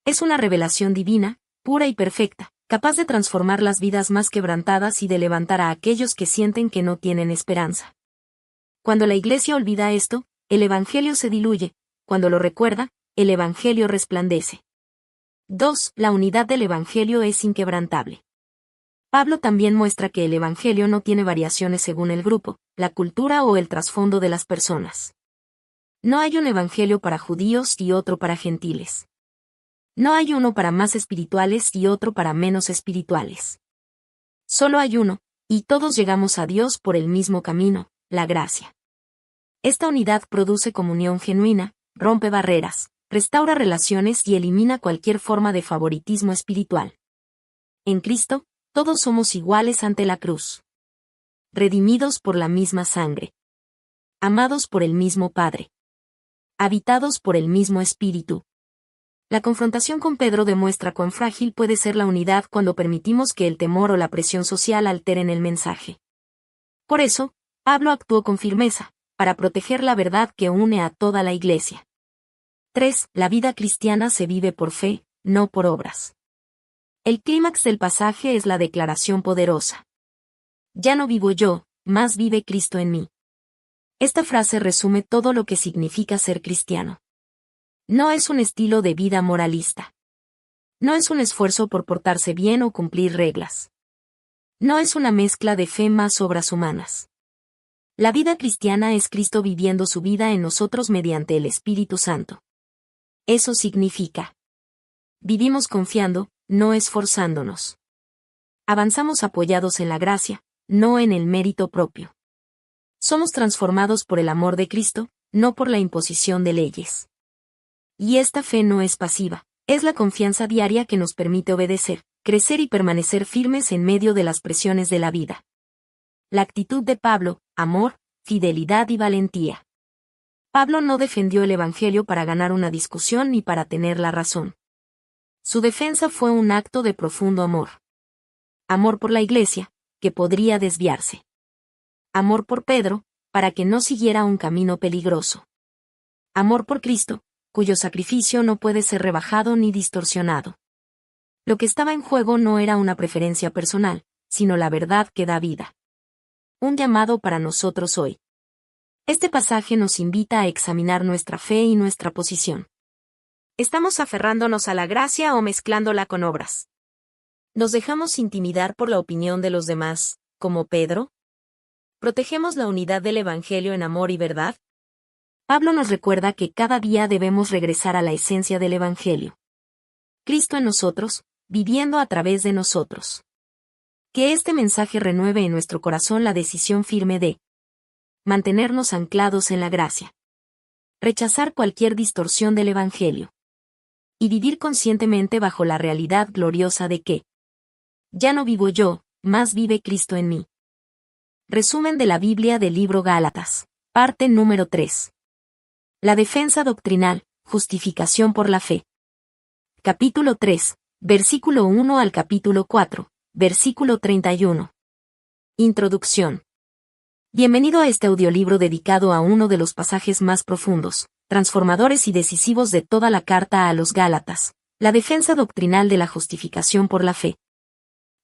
Es una revelación divina, pura y perfecta, capaz de transformar las vidas más quebrantadas y de levantar a aquellos que sienten que no tienen esperanza. Cuando la Iglesia olvida esto, el Evangelio se diluye; cuando lo recuerda, el Evangelio resplandece. 2. La unidad del Evangelio es inquebrantable. Pablo también muestra que el Evangelio no tiene variaciones según el grupo, la cultura o el trasfondo de las personas. No hay un Evangelio para judíos y otro para gentiles. No hay uno para más espirituales y otro para menos espirituales. Solo hay uno, y todos llegamos a Dios por el mismo camino, la gracia. Esta unidad produce comunión genuina, rompe barreras, restaura relaciones y elimina cualquier forma de favoritismo espiritual. En Cristo, todos somos iguales ante la cruz. Redimidos por la misma sangre. Amados por el mismo Padre. Habitados por el mismo Espíritu. La confrontación con Pedro demuestra cuán frágil puede ser la unidad cuando permitimos que el temor o la presión social alteren el mensaje. Por eso, Pablo actuó con firmeza, para proteger la verdad que une a toda la Iglesia. 3. La vida cristiana se vive por fe, no por obras. El clímax del pasaje es la declaración poderosa. Ya no vivo yo, más vive Cristo en mí. Esta frase resume todo lo que significa ser cristiano. No es un estilo de vida moralista. No es un esfuerzo por portarse bien o cumplir reglas. No es una mezcla de fe más obras humanas. La vida cristiana es Cristo viviendo su vida en nosotros mediante el Espíritu Santo. Eso significa: vivimos confiando, no esforzándonos. Avanzamos apoyados en la gracia, no en el mérito propio. Somos transformados por el amor de Cristo, no por la imposición de leyes. Y esta fe no es pasiva, es la confianza diaria que nos permite obedecer, crecer y permanecer firmes en medio de las presiones de la vida. La actitud de Pablo: amor, fidelidad y valentía. Pablo no defendió el Evangelio para ganar una discusión ni para tener la razón. Su defensa fue un acto de profundo amor. Amor por la Iglesia, que podría desviarse. Amor por Pedro, para que no siguiera un camino peligroso. Amor por Cristo, cuyo sacrificio no puede ser rebajado ni distorsionado. Lo que estaba en juego no era una preferencia personal, sino la verdad que da vida. Un llamado para nosotros hoy. Este pasaje nos invita a examinar nuestra fe y nuestra posición. ¿Estamos aferrándonos a la gracia o mezclándola con obras? ¿Nos dejamos intimidar por la opinión de los demás, como Pedro? ¿Protegemos la unidad del Evangelio en amor y verdad? Pablo nos recuerda que cada día debemos regresar a la esencia del Evangelio. Cristo en nosotros, viviendo a través de nosotros. Que este mensaje renueve en nuestro corazón la decisión firme de mantenernos anclados en la gracia. Rechazar cualquier distorsión del Evangelio. Y vivir conscientemente bajo la realidad gloriosa de que ya no vivo yo, más vive Cristo en mí. Resumen de la Biblia del libro Gálatas. Parte número 3. La defensa doctrinal, justificación por la fe. Capítulo 3, versículo 1 al capítulo 4, versículo 31. Introducción. Bienvenido a este audiolibro dedicado a uno de los pasajes más profundos, transformadores y decisivos de toda la carta a los Gálatas, la defensa doctrinal de la justificación por la fe.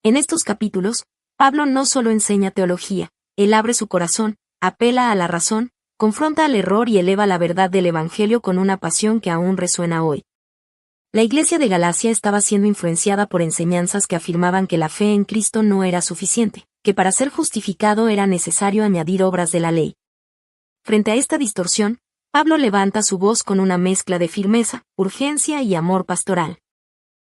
En estos capítulos, Pablo no solo enseña teología, él abre su corazón, apela a la razón, confronta al error y eleva la verdad del Evangelio con una pasión que aún resuena hoy. La iglesia de Galacia estaba siendo influenciada por enseñanzas que afirmaban que la fe en Cristo no era suficiente, que para ser justificado era necesario añadir obras de la ley. Frente a esta distorsión, Pablo levanta su voz con una mezcla de firmeza, urgencia y amor pastoral.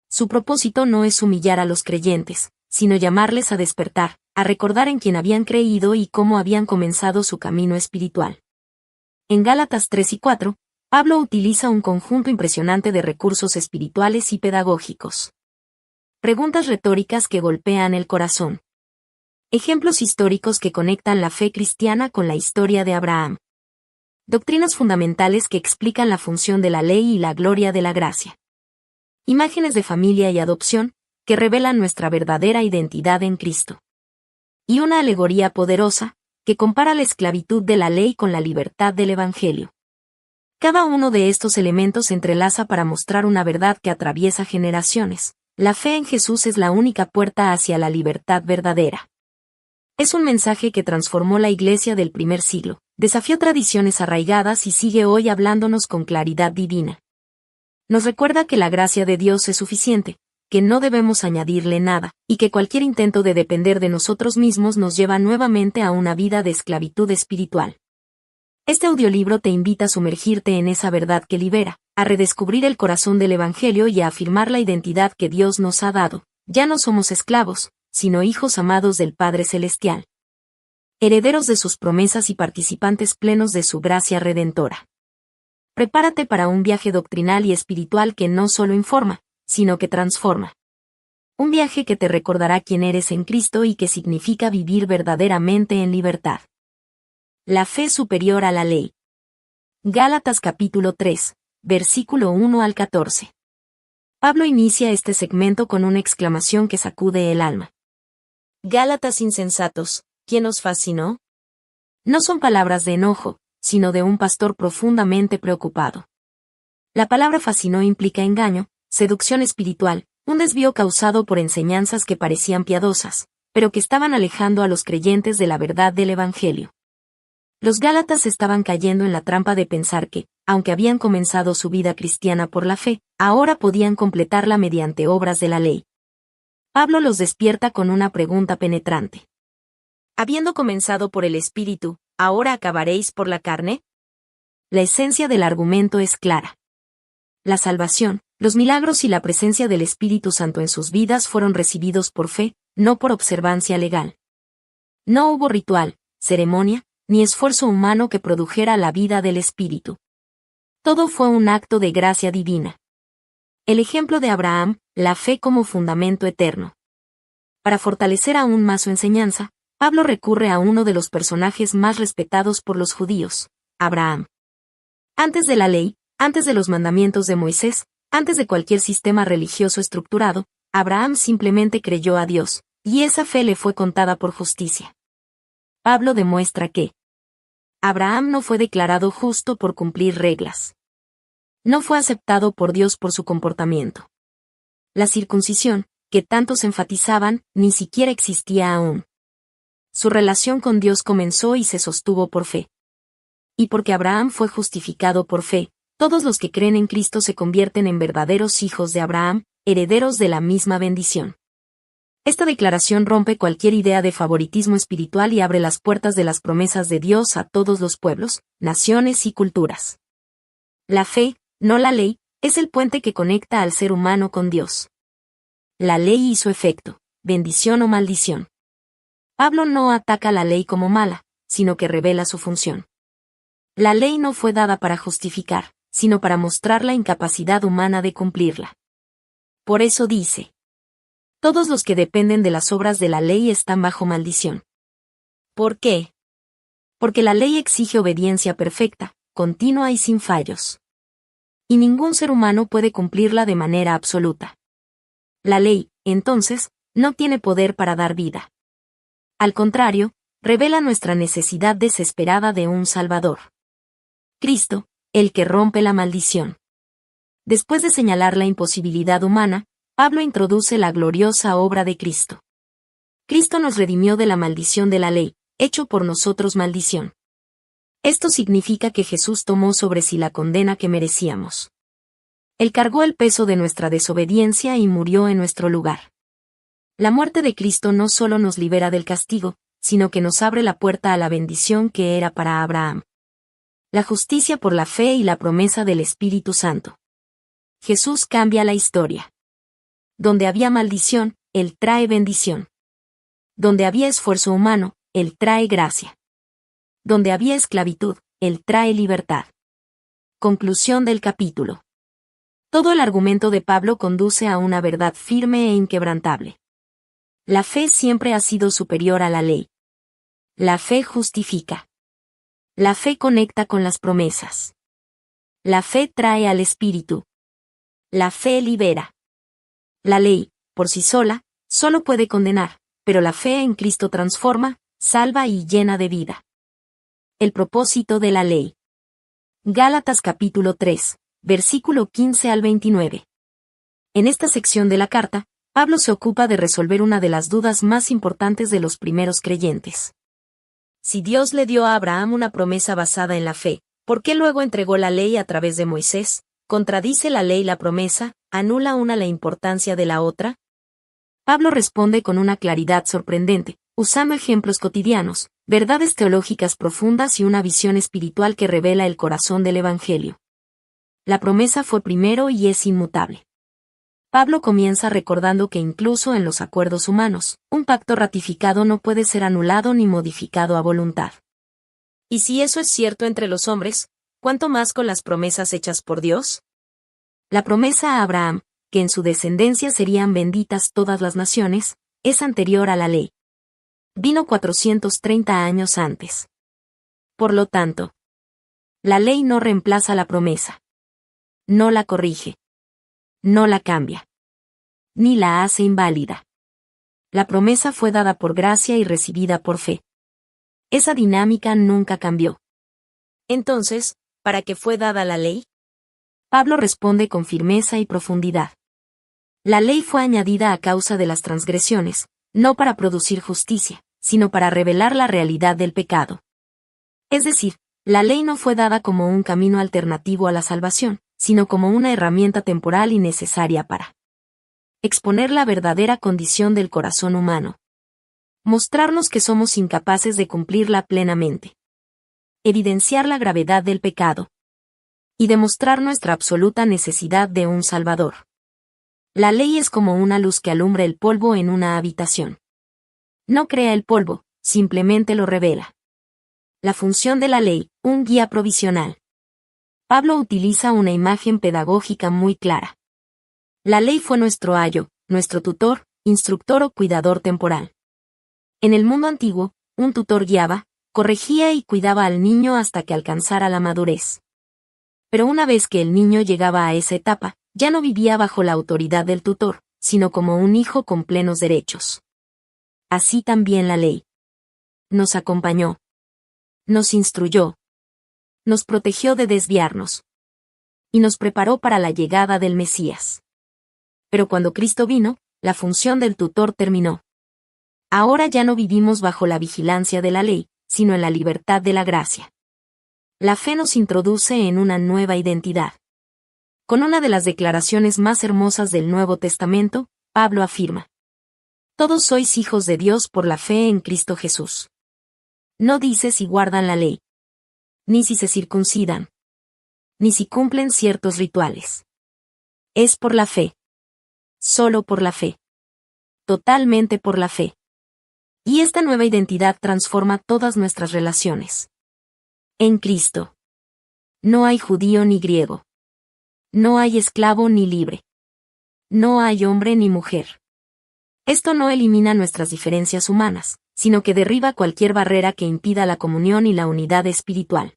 Su propósito no es humillar a los creyentes, sino llamarles a despertar, a recordar en quién habían creído y cómo habían comenzado su camino espiritual. En Gálatas 3 y 4, Pablo utiliza un conjunto impresionante de recursos espirituales y pedagógicos. Preguntas retóricas que golpean el corazón. Ejemplos históricos que conectan la fe cristiana con la historia de Abraham. Doctrinas fundamentales que explican la función de la ley y la gloria de la gracia. Imágenes de familia y adopción, que revelan nuestra verdadera identidad en Cristo. Y una alegoría poderosa, que compara la esclavitud de la ley con la libertad del Evangelio. Cada uno de estos elementos se entrelaza para mostrar una verdad que atraviesa generaciones. La fe en Jesús es la única puerta hacia la libertad verdadera. Es un mensaje que transformó la iglesia del primer siglo, desafió tradiciones arraigadas y sigue hoy hablándonos con claridad divina. Nos recuerda que la gracia de Dios es suficiente, que no debemos añadirle nada, y que cualquier intento de depender de nosotros mismos nos lleva nuevamente a una vida de esclavitud espiritual. Este audiolibro te invita a sumergirte en esa verdad que libera, a redescubrir el corazón del Evangelio y a afirmar la identidad que Dios nos ha dado. Ya no somos esclavos, sino hijos amados del Padre Celestial. Herederos de sus promesas y participantes plenos de su gracia redentora. Prepárate para un viaje doctrinal y espiritual que no solo informa, sino que transforma. Un viaje que te recordará quién eres en Cristo y qué significa vivir verdaderamente en libertad. La fe superior a la ley. Gálatas capítulo 3, versículo 1 al 14. Pablo inicia este segmento con una exclamación que sacude el alma. Gálatas insensatos, ¿quién os fascinó? No son palabras de enojo, sino de un pastor profundamente preocupado. La palabra fascinó implica engaño, seducción espiritual, un desvío causado por enseñanzas que parecían piadosas, pero que estaban alejando a los creyentes de la verdad del Evangelio. Los Gálatas estaban cayendo en la trampa de pensar que, aunque habían comenzado su vida cristiana por la fe, ahora podían completarla mediante obras de la ley. Pablo los despierta con una pregunta penetrante. Habiendo comenzado por el Espíritu, ¿ahora acabaréis por la carne? La esencia del argumento es clara. La salvación, los milagros y la presencia del Espíritu Santo en sus vidas fueron recibidos por fe, no por observancia legal. No hubo ritual, ceremonia, ni esfuerzo humano que produjera la vida del Espíritu. Todo fue un acto de gracia divina. El ejemplo de Abraham, la fe como fundamento eterno. Para fortalecer aún más su enseñanza, Pablo recurre a uno de los personajes más respetados por los judíos, Abraham. Antes de la ley, antes de los mandamientos de Moisés, antes de cualquier sistema religioso estructurado, Abraham simplemente creyó a Dios, y esa fe le fue contada por justicia. Pablo demuestra que Abraham no fue declarado justo por cumplir reglas. No fue aceptado por Dios por su comportamiento. La circuncisión, que tantos enfatizaban, ni siquiera existía aún. Su relación con Dios comenzó y se sostuvo por fe. Y porque Abraham fue justificado por fe, todos los que creen en Cristo se convierten en verdaderos hijos de Abraham, herederos de la misma bendición. Esta declaración rompe cualquier idea de favoritismo espiritual y abre las puertas de las promesas de Dios a todos los pueblos, naciones y culturas. La fe, no la ley, es el puente que conecta al ser humano con Dios. La ley y su efecto, bendición o maldición. Pablo no ataca la ley como mala, sino que revela su función. La ley no fue dada para justificar, sino para mostrar la incapacidad humana de cumplirla. Por eso dice: todos los que dependen de las obras de la ley están bajo maldición. ¿Por qué? Porque la ley exige obediencia perfecta, continua y sin fallos. Y ningún ser humano puede cumplirla de manera absoluta. La ley, entonces, no tiene poder para dar vida. Al contrario, revela nuestra necesidad desesperada de un Salvador. Cristo, el que rompe la maldición. Después de señalar la imposibilidad humana, Pablo introduce la gloriosa obra de Cristo. Cristo nos redimió de la maldición de la ley, hecho por nosotros maldición. Esto significa que Jesús tomó sobre sí la condena que merecíamos. Él cargó el peso de nuestra desobediencia y murió en nuestro lugar. La muerte de Cristo no solo nos libera del castigo, sino que nos abre la puerta a la bendición que era para Abraham. La justicia por la fe y la promesa del Espíritu Santo. Jesús cambia la historia. Donde había maldición, Él trae bendición. Donde había esfuerzo humano, Él trae gracia. Donde había esclavitud, Él trae libertad. Conclusión del capítulo. Todo el argumento de Pablo conduce a una verdad firme e inquebrantable. La fe siempre ha sido superior a la ley. La fe justifica. La fe conecta con las promesas. La fe trae al Espíritu. La fe libera. La ley, por sí sola, solo puede condenar, pero la fe en Cristo transforma, salva y llena de vida. El propósito de la ley. Gálatas capítulo 3, versículo 15 al 29. En esta sección de la carta, Pablo se ocupa de resolver una de las dudas más importantes de los primeros creyentes. Si Dios le dio a Abraham una promesa basada en la fe, ¿por qué luego entregó la ley a través de Moisés? ¿Contradice la ley la promesa? ¿Anula una la importancia de la otra? Pablo responde con una claridad sorprendente, usando ejemplos cotidianos, verdades teológicas profundas y una visión espiritual que revela el corazón del Evangelio. La promesa fue primero y es inmutable. Pablo comienza recordando que incluso en los acuerdos humanos, un pacto ratificado no puede ser anulado ni modificado a voluntad. Y si eso es cierto entre los hombres, ¿cuánto más con las promesas hechas por Dios? La promesa a Abraham, que en su descendencia serían benditas todas las naciones, es anterior a la ley. Vino 430 años antes. Por lo tanto, la ley no reemplaza la promesa. No la corrige. No la cambia. Ni la hace inválida. La promesa fue dada por gracia y recibida por fe. Esa dinámica nunca cambió. Entonces, ¿para qué fue dada la ley? Pablo responde con firmeza y profundidad. La ley fue añadida a causa de las transgresiones, no para producir justicia, sino para revelar la realidad del pecado. Es decir, la ley no fue dada como un camino alternativo a la salvación, sino como una herramienta temporal y necesaria para exponer la verdadera condición del corazón humano. Mostrarnos que somos incapaces de cumplirla plenamente. Evidenciar la gravedad del pecado. Y demostrar nuestra absoluta necesidad de un Salvador. La ley es como una luz que alumbra el polvo en una habitación. No crea el polvo, simplemente lo revela. La función de la ley, un guía provisional. Pablo utiliza una imagen pedagógica muy clara. La ley fue nuestro ayo, nuestro tutor, instructor o cuidador temporal. En el mundo antiguo, un tutor guiaba, corregía y cuidaba al niño hasta que alcanzara la madurez. Pero una vez que el niño llegaba a esa etapa, ya no vivía bajo la autoridad del tutor, sino como un hijo con plenos derechos. Así también la ley. Nos acompañó. Nos instruyó. Nos protegió de desviarnos. Y nos preparó para la llegada del Mesías. Pero cuando Cristo vino, la función del tutor terminó. Ahora ya no vivimos bajo la vigilancia de la ley, sino en la libertad de la gracia. La fe nos introduce en una nueva identidad. Con una de las declaraciones más hermosas del Nuevo Testamento, Pablo afirma: todos sois hijos de Dios por la fe en Cristo Jesús. No dice si guardan la ley, ni si se circuncidan, ni si cumplen ciertos rituales. Es por la fe. Solo por la fe. Totalmente por la fe. Y esta nueva identidad transforma todas nuestras relaciones. En Cristo. No hay judío ni griego. No hay esclavo ni libre. No hay hombre ni mujer. Esto no elimina nuestras diferencias humanas, sino que derriba cualquier barrera que impida la comunión y la unidad espiritual.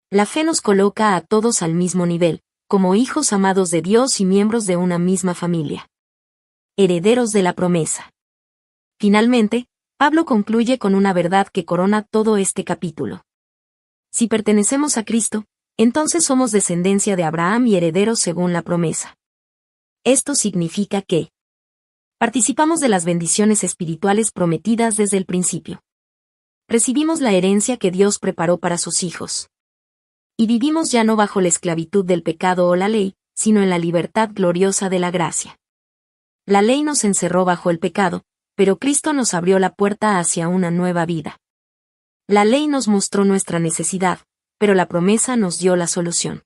La fe nos coloca a todos al mismo nivel, como hijos amados de Dios y miembros de una misma familia. Herederos de la promesa. Finalmente, Pablo concluye con una verdad que corona todo este capítulo. Si pertenecemos a Cristo, entonces somos descendencia de Abraham y herederos según la promesa. Esto significa que participamos de las bendiciones espirituales prometidas desde el principio. Recibimos la herencia que Dios preparó para sus hijos. Y vivimos ya no bajo la esclavitud del pecado o la ley, sino en la libertad gloriosa de la gracia. La ley nos encerró bajo el pecado, pero Cristo nos abrió la puerta hacia una nueva vida. La ley nos mostró nuestra necesidad, pero la promesa nos dio la solución.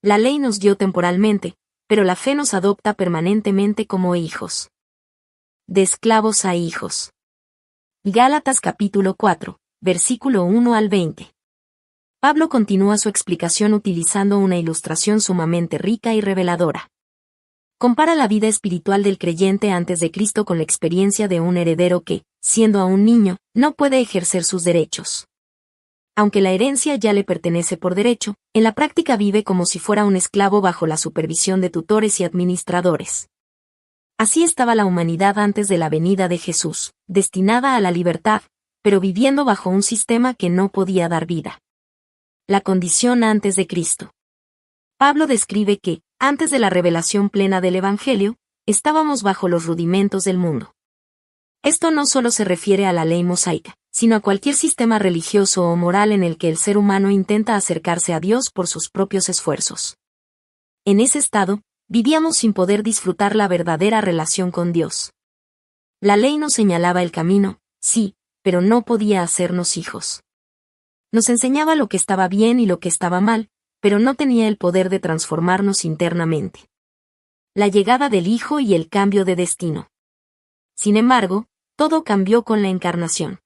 La ley nos dio temporalmente, pero la fe nos adopta permanentemente como hijos. De esclavos a hijos. Gálatas capítulo 4, versículo 1 al 20. Pablo continúa su explicación utilizando una ilustración sumamente rica y reveladora. Compara la vida espiritual del creyente antes de Cristo con la experiencia de un heredero que, siendo aún niño, no puede ejercer sus derechos. Aunque la herencia ya le pertenece por derecho, en la práctica vive como si fuera un esclavo bajo la supervisión de tutores y administradores. Así estaba la humanidad antes de la venida de Jesús, destinada a la libertad, pero viviendo bajo un sistema que no podía dar vida. La condición antes de Cristo. Pablo describe que, antes de la revelación plena del Evangelio, estábamos bajo los rudimentos del mundo. Esto no solo se refiere a la ley mosaica, sino a cualquier sistema religioso o moral en el que el ser humano intenta acercarse a Dios por sus propios esfuerzos. En ese estado, vivíamos sin poder disfrutar la verdadera relación con Dios. La ley nos señalaba el camino, sí, pero no podía hacernos hijos. Nos enseñaba lo que estaba bien y lo que estaba mal, pero no tenía el poder de transformarnos internamente. La llegada del Hijo y el cambio de destino. Sin embargo, todo cambió con la encarnación.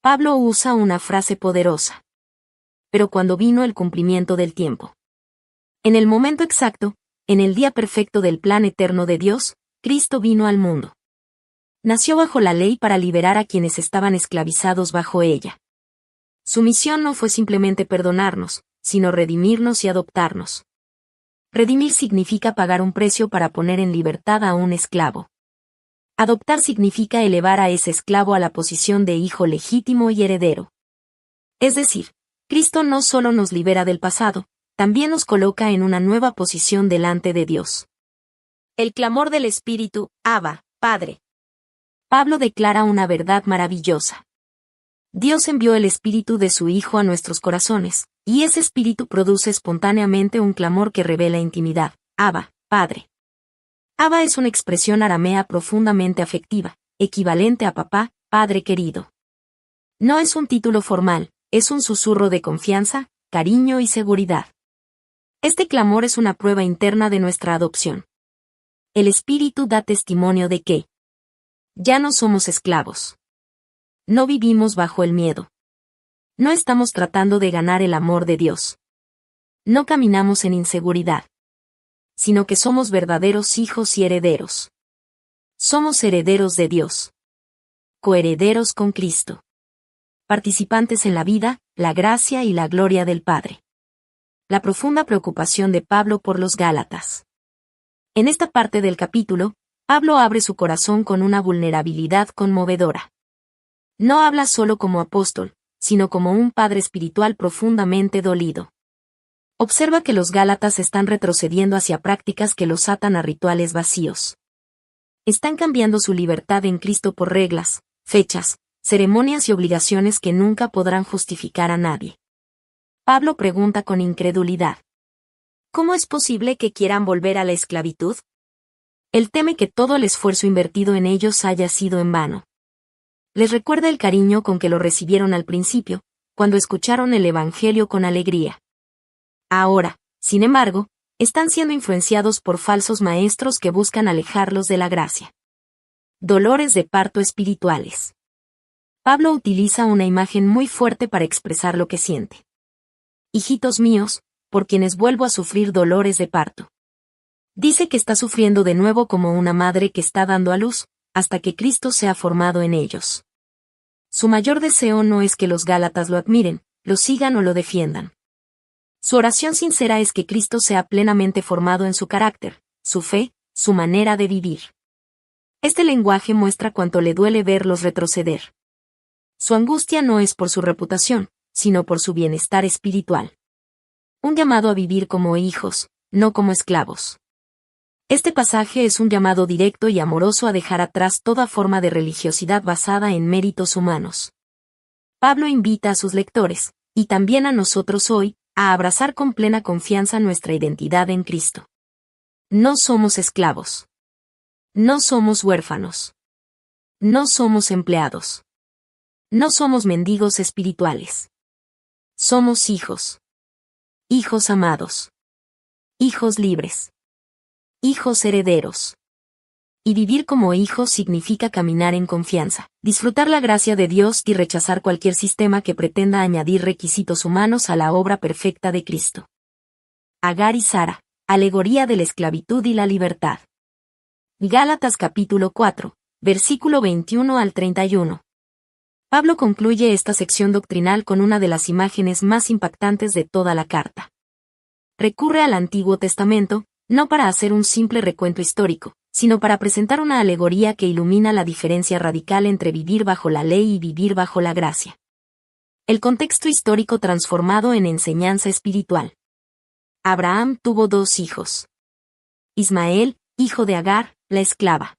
Pablo usa una frase poderosa. Pero cuando vino el cumplimiento del tiempo. En el momento exacto, en el día perfecto del plan eterno de Dios, Cristo vino al mundo. Nació bajo la ley para liberar a quienes estaban esclavizados bajo ella. Su misión no fue simplemente perdonarnos, sino redimirnos y adoptarnos. Redimir significa pagar un precio para poner en libertad a un esclavo. Adoptar significa elevar a ese esclavo a la posición de hijo legítimo y heredero. Es decir, Cristo no solo nos libera del pasado, también nos coloca en una nueva posición delante de Dios. El clamor del Espíritu, Abba, Padre. Pablo declara una verdad maravillosa. Dios envió el Espíritu de su Hijo a nuestros corazones, y ese Espíritu produce espontáneamente un clamor que revela intimidad. Abba, Padre. Abba es una expresión aramea profundamente afectiva, equivalente a papá, padre querido. No es un título formal, es un susurro de confianza, cariño y seguridad. Este clamor es una prueba interna de nuestra adopción. El Espíritu da testimonio de que ya no somos esclavos. No vivimos bajo el miedo. No estamos tratando de ganar el amor de Dios. No caminamos en inseguridad. Sino que somos verdaderos hijos y herederos. Somos herederos de Dios. Coherederos con Cristo. Participantes en la vida, la gracia y la gloria del Padre. La profunda preocupación de Pablo por los Gálatas. En esta parte del capítulo, Pablo abre su corazón con una vulnerabilidad conmovedora. No habla solo como apóstol, sino como un padre espiritual profundamente dolido. Observa que los Gálatas están retrocediendo hacia prácticas que los atan a rituales vacíos. Están cambiando su libertad en Cristo por reglas, fechas, ceremonias y obligaciones que nunca podrán justificar a nadie. Pablo pregunta con incredulidad. ¿Cómo es posible que quieran volver a la esclavitud? Él teme que todo el esfuerzo invertido en ellos haya sido en vano. Les recuerda el cariño con que lo recibieron al principio, cuando escucharon el Evangelio con alegría. Ahora, sin embargo, están siendo influenciados por falsos maestros que buscan alejarlos de la gracia. Dolores de parto espirituales. Pablo utiliza una imagen muy fuerte para expresar lo que siente. Hijitos míos, por quienes vuelvo a sufrir dolores de parto. Dice que está sufriendo de nuevo como una madre que está dando a luz, hasta que Cristo sea formado en ellos. Su mayor deseo no es que los Gálatas lo admiren, lo sigan o lo defiendan. Su oración sincera es que Cristo sea plenamente formado en su carácter, su fe, su manera de vivir. Este lenguaje muestra cuánto le duele verlos retroceder. Su angustia no es por su reputación, sino por su bienestar espiritual. Un llamado a vivir como hijos, no como esclavos. Este pasaje es un llamado directo y amoroso a dejar atrás toda forma de religiosidad basada en méritos humanos. Pablo invita a sus lectores, y también a nosotros hoy, a abrazar con plena confianza nuestra identidad en Cristo. No somos esclavos. No somos huérfanos. No somos empleados. No somos mendigos espirituales. Somos hijos. Hijos amados. Hijos libres. Hijos herederos. Y vivir como hijos significa caminar en confianza, disfrutar la gracia de Dios y rechazar cualquier sistema que pretenda añadir requisitos humanos a la obra perfecta de Cristo. Agar y Sara, alegoría de la esclavitud y la libertad. Gálatas capítulo 4, versículo 21 al 31. Pablo concluye esta sección doctrinal con una de las imágenes más impactantes de toda la carta. Recurre al Antiguo Testamento, no para hacer un simple recuento histórico, sino para presentar una alegoría que ilumina la diferencia radical entre vivir bajo la ley y vivir bajo la gracia. El contexto histórico transformado en enseñanza espiritual. Abraham tuvo 2 hijos. Ismael, hijo de Agar, la esclava.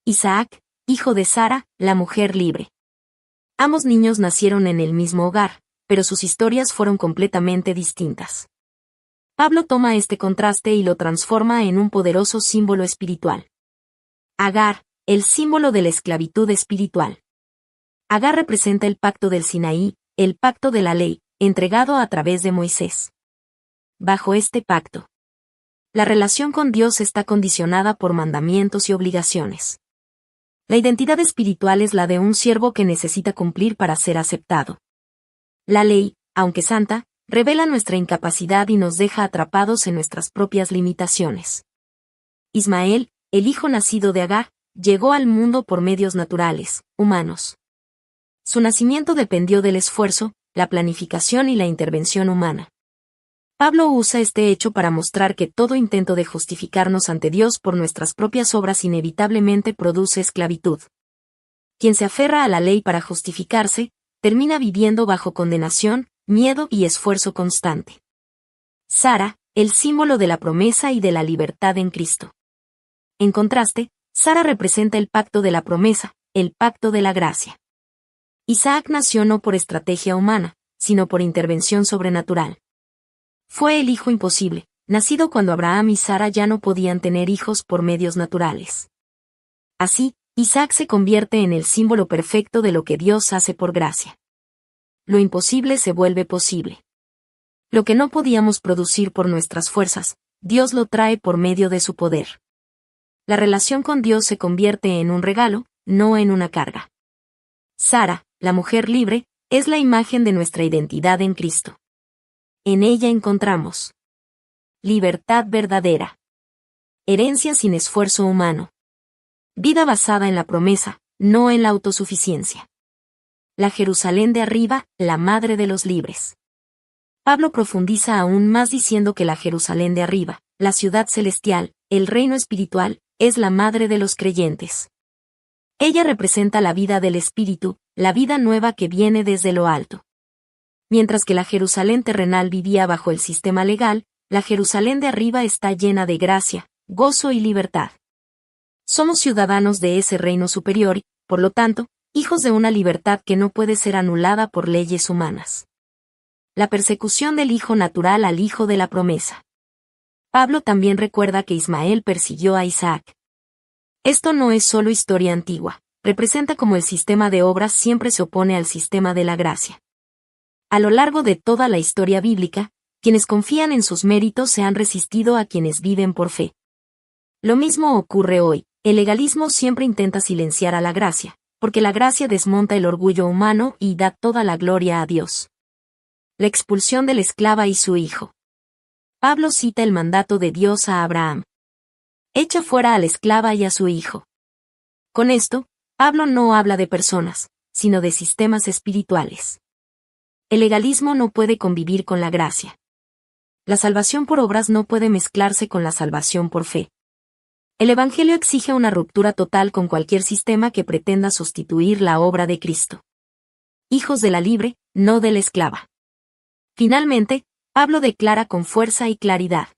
Isaac, hijo de Sara, la mujer libre. Ambos niños nacieron en el mismo hogar, pero sus historias fueron completamente distintas. Pablo toma este contraste y lo transforma en un poderoso símbolo espiritual. Agar, el símbolo de la esclavitud espiritual. Agar representa el pacto del Sinaí, el pacto de la ley, entregado a través de Moisés. Bajo este pacto, la relación con Dios está condicionada por mandamientos y obligaciones. La identidad espiritual es la de un siervo que necesita cumplir para ser aceptado. La ley, aunque santa, revela nuestra incapacidad y nos deja atrapados en nuestras propias limitaciones. Ismael, el hijo nacido de Agar, llegó al mundo por medios naturales, humanos. Su nacimiento dependió del esfuerzo, la planificación y la intervención humana. Pablo usa este hecho para mostrar que todo intento de justificarnos ante Dios por nuestras propias obras inevitablemente produce esclavitud. Quien se aferra a la ley para justificarse, termina viviendo bajo condenación, miedo y esfuerzo constante. Sara, el símbolo de la promesa y de la libertad en Cristo. En contraste, Sara representa el pacto de la promesa, el pacto de la gracia. Isaac nació no por estrategia humana, sino por intervención sobrenatural. Fue el hijo imposible, nacido cuando Abraham y Sara ya no podían tener hijos por medios naturales. Así, Isaac se convierte en el símbolo perfecto de lo que Dios hace por gracia. Lo imposible se vuelve posible. Lo que no podíamos producir por nuestras fuerzas, Dios lo trae por medio de su poder. La relación con Dios se convierte en un regalo, no en una carga. Sara, la mujer libre, es la imagen de nuestra identidad en Cristo. En ella encontramos libertad verdadera, herencia sin esfuerzo humano, vida basada en la promesa, no en la autosuficiencia. La Jerusalén de arriba, la madre de los libres. Pablo profundiza aún más diciendo que la Jerusalén de arriba, la ciudad celestial, el reino espiritual, es la madre de los creyentes. Ella representa la vida del Espíritu, la vida nueva que viene desde lo alto. Mientras que la Jerusalén terrenal vivía bajo el sistema legal, la Jerusalén de arriba está llena de gracia, gozo y libertad. Somos ciudadanos de ese reino superior y, por lo tanto, hijos de una libertad que no puede ser anulada por leyes humanas. La persecución del hijo natural al hijo de la promesa. Pablo también recuerda que Ismael persiguió a Isaac. Esto no es solo historia antigua, representa cómo el sistema de obras siempre se opone al sistema de la gracia. A lo largo de toda la historia bíblica, quienes confían en sus méritos se han resistido a quienes viven por fe. Lo mismo ocurre hoy, el legalismo siempre intenta silenciar a la gracia, porque la gracia desmonta el orgullo humano y da toda la gloria a Dios. La expulsión de la esclava y su hijo. Pablo cita el mandato de Dios a Abraham. Echa fuera a la esclava y a su hijo. Con esto, Pablo no habla de personas, sino de sistemas espirituales. El legalismo no puede convivir con la gracia. La salvación por obras no puede mezclarse con la salvación por fe. El Evangelio exige una ruptura total con cualquier sistema que pretenda sustituir la obra de Cristo. Hijos de la libre, no de la esclava. Finalmente, Pablo declara con fuerza y claridad.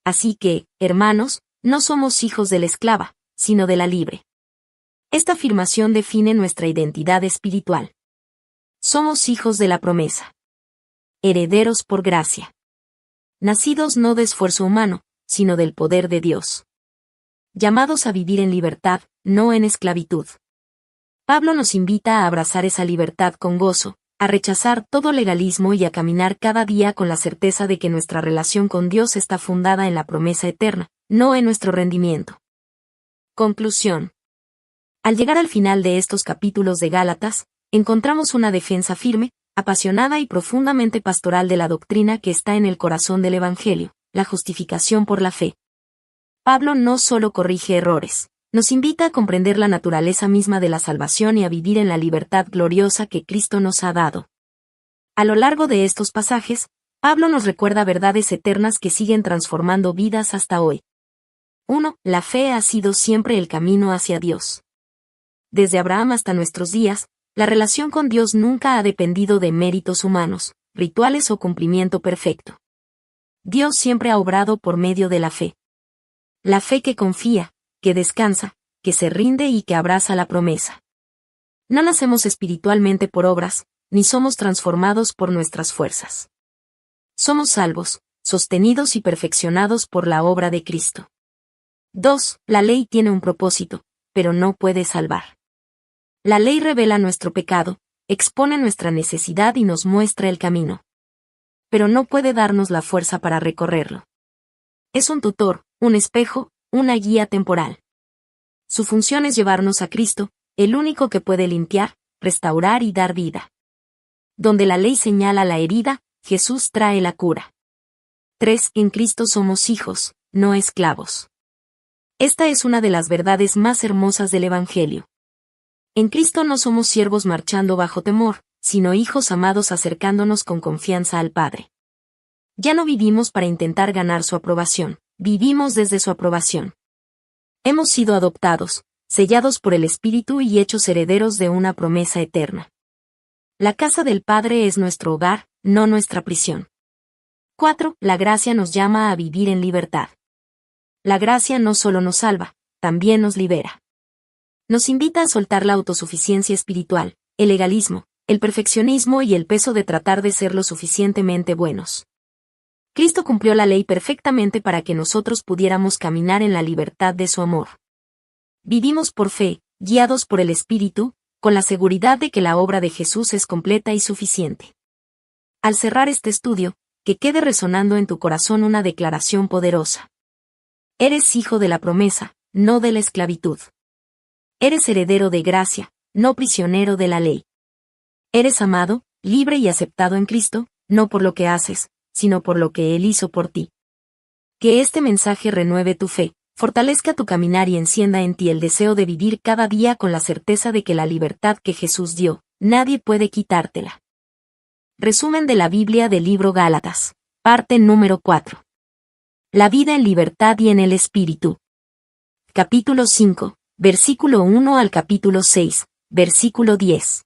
Así que, hermanos, no somos hijos de la esclava, sino de la libre. Esta afirmación define nuestra identidad espiritual. Somos hijos de la promesa. Herederos por gracia. Nacidos no de esfuerzo humano, sino del poder de Dios. Llamados a vivir en libertad, no en esclavitud. Pablo nos invita a abrazar esa libertad con gozo, a rechazar todo legalismo y a caminar cada día con la certeza de que nuestra relación con Dios está fundada en la promesa eterna, no en nuestro rendimiento. Conclusión. Al llegar al final de estos capítulos de Gálatas, encontramos una defensa firme, apasionada y profundamente pastoral de la doctrina que está en el corazón del Evangelio, la justificación por la fe. Pablo no solo corrige errores, nos invita a comprender la naturaleza misma de la salvación y a vivir en la libertad gloriosa que Cristo nos ha dado. A lo largo de estos pasajes, Pablo nos recuerda verdades eternas que siguen transformando vidas hasta hoy. 1. La fe ha sido siempre el camino hacia Dios. Desde Abraham hasta nuestros días, la relación con Dios nunca ha dependido de méritos humanos, rituales o cumplimiento perfecto. Dios siempre ha obrado por medio de la fe. La fe que confía, que descansa, que se rinde y que abraza la promesa. No nacemos espiritualmente por obras, ni somos transformados por nuestras fuerzas. Somos salvos, sostenidos y perfeccionados por la obra de Cristo. 2. La ley tiene un propósito, pero no puede salvar. La ley revela nuestro pecado, expone nuestra necesidad y nos muestra el camino. Pero no puede darnos la fuerza para recorrerlo. Es un tutor, un espejo, una guía temporal. Su función es llevarnos a Cristo, el único que puede limpiar, restaurar y dar vida. Donde la ley señala la herida, Jesús trae la cura. 3. En Cristo somos hijos, no esclavos. Esta es una de las verdades más hermosas del Evangelio. En Cristo no somos siervos marchando bajo temor, sino hijos amados acercándonos con confianza al Padre. Ya no vivimos para intentar ganar su aprobación, vivimos desde su aprobación. Hemos sido adoptados, sellados por el Espíritu y hechos herederos de una promesa eterna. La casa del Padre es nuestro hogar, no nuestra prisión. 4. La gracia nos llama a vivir en libertad. La gracia no solo nos salva, también nos libera. Nos invita a soltar la autosuficiencia espiritual, el legalismo, el perfeccionismo y el peso de tratar de ser lo suficientemente buenos. Cristo cumplió la ley perfectamente para que nosotros pudiéramos caminar en la libertad de su amor. Vivimos por fe, guiados por el Espíritu, con la seguridad de que la obra de Jesús es completa y suficiente. Al cerrar este estudio, que quede resonando en tu corazón una declaración poderosa. Eres hijo de la promesa, no de la esclavitud. Eres heredero de gracia, no prisionero de la ley. Eres amado, libre y aceptado en Cristo, no por lo que haces, sino por lo que Él hizo por ti. Que este mensaje renueve tu fe, fortalezca tu caminar y encienda en ti el deseo de vivir cada día con la certeza de que la libertad que Jesús dio, nadie puede quitártela. Resumen de la Biblia del libro Gálatas. Parte número 4. La vida en libertad y en el Espíritu. Capítulo 5, versículo 1 al capítulo 6, versículo 10.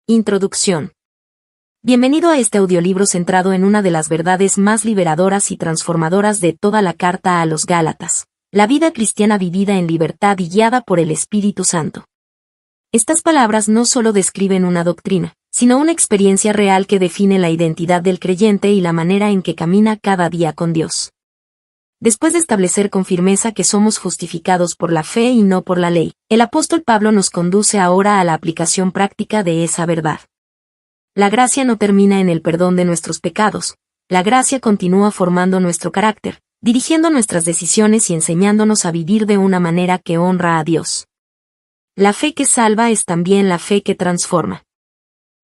Introducción. Bienvenido a este audiolibro centrado en una de las verdades más liberadoras y transformadoras de toda la carta a los Gálatas, la vida cristiana vivida en libertad y guiada por el Espíritu Santo. Estas palabras no solo describen una doctrina, sino una experiencia real que define la identidad del creyente y la manera en que camina cada día con Dios. Después de establecer con firmeza que somos justificados por la fe y no por la ley, el apóstol Pablo nos conduce ahora a la aplicación práctica de esa verdad. La gracia no termina en el perdón de nuestros pecados, la gracia continúa formando nuestro carácter, dirigiendo nuestras decisiones y enseñándonos a vivir de una manera que honra a Dios. La fe que salva es también la fe que transforma.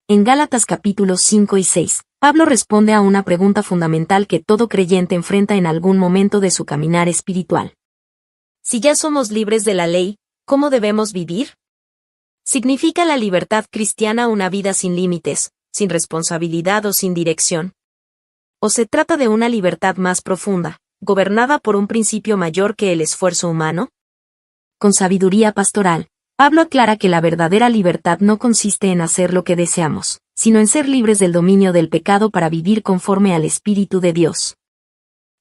En Gálatas capítulos 5 y 6, Pablo responde a una pregunta fundamental que todo creyente enfrenta en algún momento de su caminar espiritual. Si ya somos libres de la ley, ¿cómo debemos vivir? ¿Significa la libertad cristiana una vida sin límites, sin responsabilidad o sin dirección? ¿O se trata de una libertad más profunda, gobernada por un principio mayor que el esfuerzo humano? Con sabiduría pastoral, Pablo aclara que la verdadera libertad no consiste en hacer lo que deseamos, sino en ser libres del dominio del pecado para vivir conforme al Espíritu de Dios.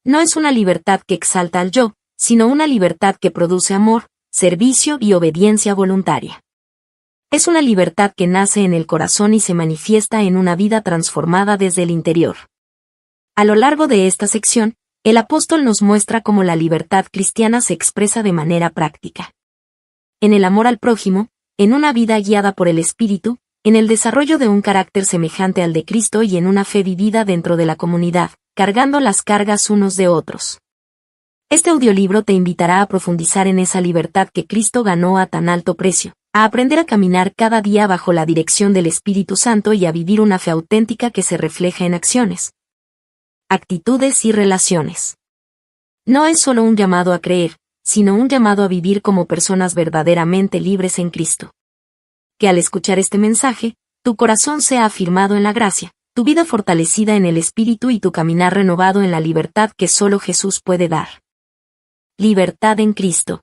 No es una libertad que exalta al yo, sino una libertad que produce amor, servicio y obediencia voluntaria. Es una libertad que nace en el corazón y se manifiesta en una vida transformada desde el interior. A lo largo de esta sección, el apóstol nos muestra cómo la libertad cristiana se expresa de manera práctica. En el amor al prójimo, en una vida guiada por el Espíritu, en el desarrollo de un carácter semejante al de Cristo y en una fe vivida dentro de la comunidad, cargando las cargas unos de otros. Este audiolibro te invitará a profundizar en esa libertad que Cristo ganó a tan alto precio, a aprender a caminar cada día bajo la dirección del Espíritu Santo y a vivir una fe auténtica que se refleja en acciones, actitudes y relaciones. No es solo un llamado a creer, sino un llamado a vivir como personas verdaderamente libres en Cristo. Que al escuchar este mensaje, tu corazón sea afirmado en la gracia, tu vida fortalecida en el Espíritu y tu caminar renovado en la libertad que solo Jesús puede dar. Libertad en Cristo.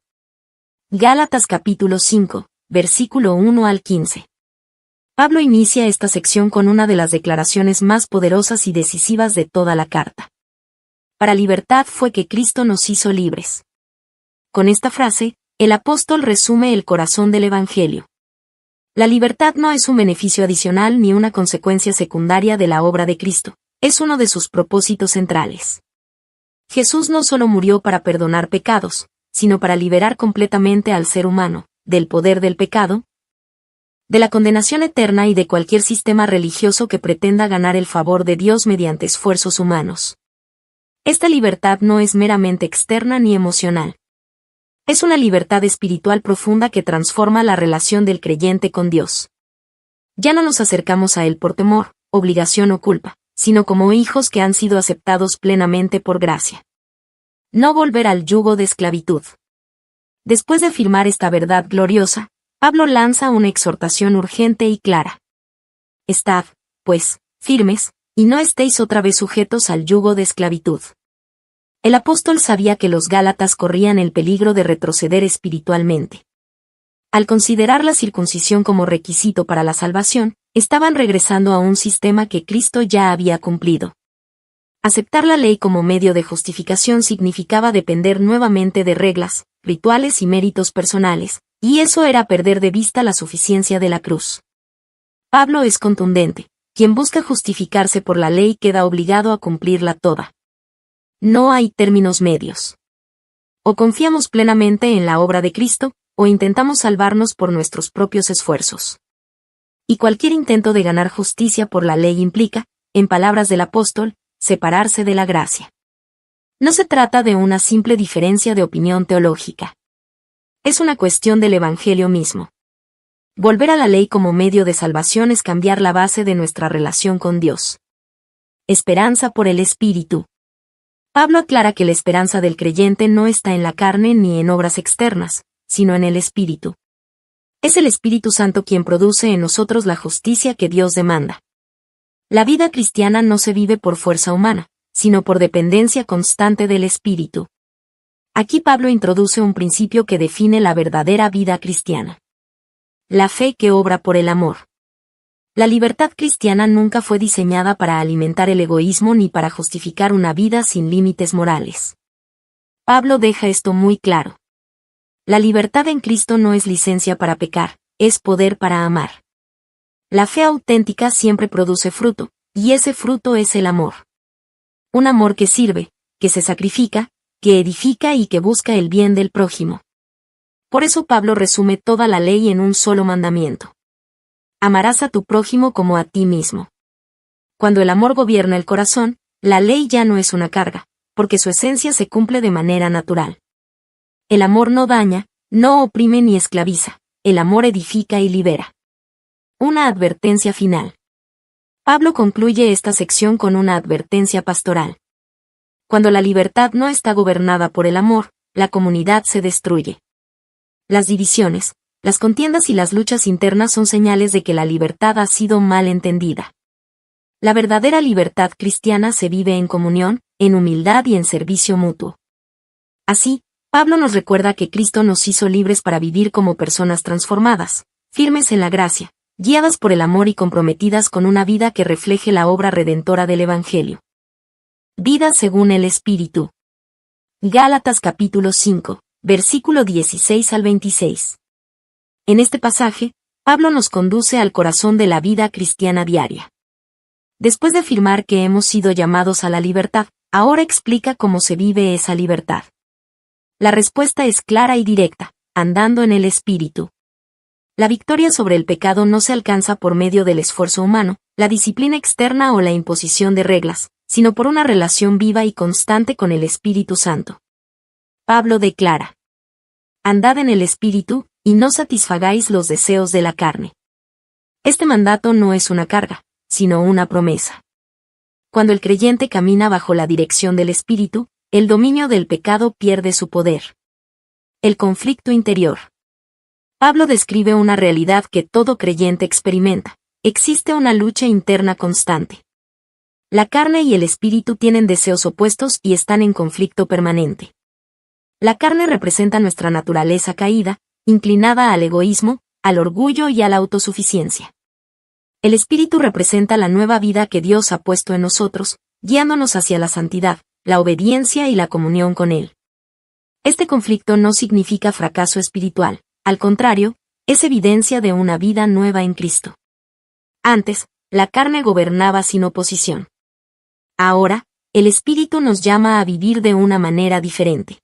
Gálatas capítulo 5, versículo 1 al 15. Pablo inicia esta sección con una de las declaraciones más poderosas y decisivas de toda la carta. Para libertad fue que Cristo nos hizo libres. Con esta frase, el apóstol resume el corazón del Evangelio. La libertad no es un beneficio adicional ni una consecuencia secundaria de la obra de Cristo, es uno de sus propósitos centrales. Jesús no solo murió para perdonar pecados, sino para liberar completamente al ser humano, del poder del pecado, de la condenación eterna y de cualquier sistema religioso que pretenda ganar el favor de Dios mediante esfuerzos humanos. Esta libertad no es meramente externa ni emocional. Es una libertad espiritual profunda que transforma la relación del creyente con Dios. Ya no nos acercamos a Él por temor, obligación o culpa, sino como hijos que han sido aceptados plenamente por gracia. No volver al yugo de esclavitud. Después de afirmar esta verdad gloriosa, Pablo lanza una exhortación urgente y clara. Estad, pues, firmes, y no estéis otra vez sujetos al yugo de esclavitud. El apóstol sabía que los gálatas corrían el peligro de retroceder espiritualmente. Al considerar la circuncisión como requisito para la salvación, estaban regresando a un sistema que Cristo ya había cumplido. Aceptar la ley como medio de justificación significaba depender nuevamente de reglas, rituales y méritos personales, y eso era perder de vista la suficiencia de la cruz. Pablo es contundente: quien busca justificarse por la ley queda obligado a cumplirla toda. No hay términos medios. O confiamos plenamente en la obra de Cristo, o intentamos salvarnos por nuestros propios esfuerzos. Y cualquier intento de ganar justicia por la ley implica, en palabras del apóstol, separarse de la gracia. No se trata de una simple diferencia de opinión teológica. Es una cuestión del Evangelio mismo. Volver a la ley como medio de salvación es cambiar la base de nuestra relación con Dios. Esperanza por el Espíritu. Pablo aclara que la esperanza del creyente no está en la carne ni en obras externas, sino en el Espíritu. Es el Espíritu Santo quien produce en nosotros la justicia que Dios demanda. La vida cristiana no se vive por fuerza humana, sino por dependencia constante del Espíritu. Aquí Pablo introduce un principio que define la verdadera vida cristiana. La fe que obra por el amor. La libertad cristiana nunca fue diseñada para alimentar el egoísmo ni para justificar una vida sin límites morales. Pablo deja esto muy claro. La libertad en Cristo no es licencia para pecar, es poder para amar. La fe auténtica siempre produce fruto, y ese fruto es el amor. Un amor que sirve, que se sacrifica, que edifica y que busca el bien del prójimo. Por eso Pablo resume toda la ley en un solo mandamiento. Amarás a tu prójimo como a ti mismo. Cuando el amor gobierna el corazón, la ley ya no es una carga, porque su esencia se cumple de manera natural. El amor no daña, no oprime ni esclaviza, el amor edifica y libera. Una advertencia final. Pablo concluye esta sección con una advertencia pastoral. Cuando la libertad no está gobernada por el amor, la comunidad se destruye. Las divisiones, las contiendas y las luchas internas son señales de que la libertad ha sido mal entendida. La verdadera libertad cristiana se vive en comunión, en humildad y en servicio mutuo. Así, Pablo nos recuerda que Cristo nos hizo libres para vivir como personas transformadas, firmes en la gracia, guiadas por el amor y comprometidas con una vida que refleje la obra redentora del Evangelio. Vida según el Espíritu. Gálatas capítulo 5, versículo 16 al 26. En este pasaje, Pablo nos conduce al corazón de la vida cristiana diaria. Después de afirmar que hemos sido llamados a la libertad, ahora explica cómo se vive esa libertad. La respuesta es clara y directa: andando en el Espíritu. La victoria sobre el pecado no se alcanza por medio del esfuerzo humano, la disciplina externa o la imposición de reglas, sino por una relación viva y constante con el Espíritu Santo. Pablo declara: andad en el Espíritu, y no satisfagáis los deseos de la carne. Este mandato no es una carga, sino una promesa. Cuando el creyente camina bajo la dirección del Espíritu, el dominio del pecado pierde su poder. El conflicto interior. Pablo describe una realidad que todo creyente experimenta: existe una lucha interna constante. La carne y el espíritu tienen deseos opuestos y están en conflicto permanente. La carne representa nuestra naturaleza caída, inclinada al egoísmo, al orgullo y a la autosuficiencia. El espíritu representa la nueva vida que Dios ha puesto en nosotros, guiándonos hacia la santidad, la obediencia y la comunión con Él. Este conflicto no significa fracaso espiritual, al contrario, es evidencia de una vida nueva en Cristo. Antes, la carne gobernaba sin oposición. Ahora, el Espíritu nos llama a vivir de una manera diferente.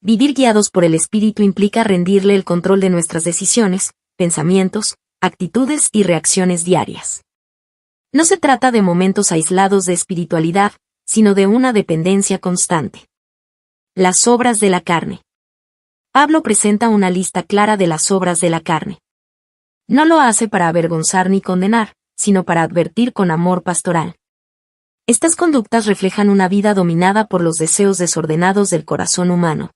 Vivir guiados por el Espíritu implica rendirle el control de nuestras decisiones, pensamientos, actitudes y reacciones diarias. No se trata de momentos aislados de espiritualidad, sino de una dependencia constante. Las obras de la carne. Pablo presenta una lista clara de las obras de la carne. No lo hace para avergonzar ni condenar, sino para advertir con amor pastoral. Estas conductas reflejan una vida dominada por los deseos desordenados del corazón humano.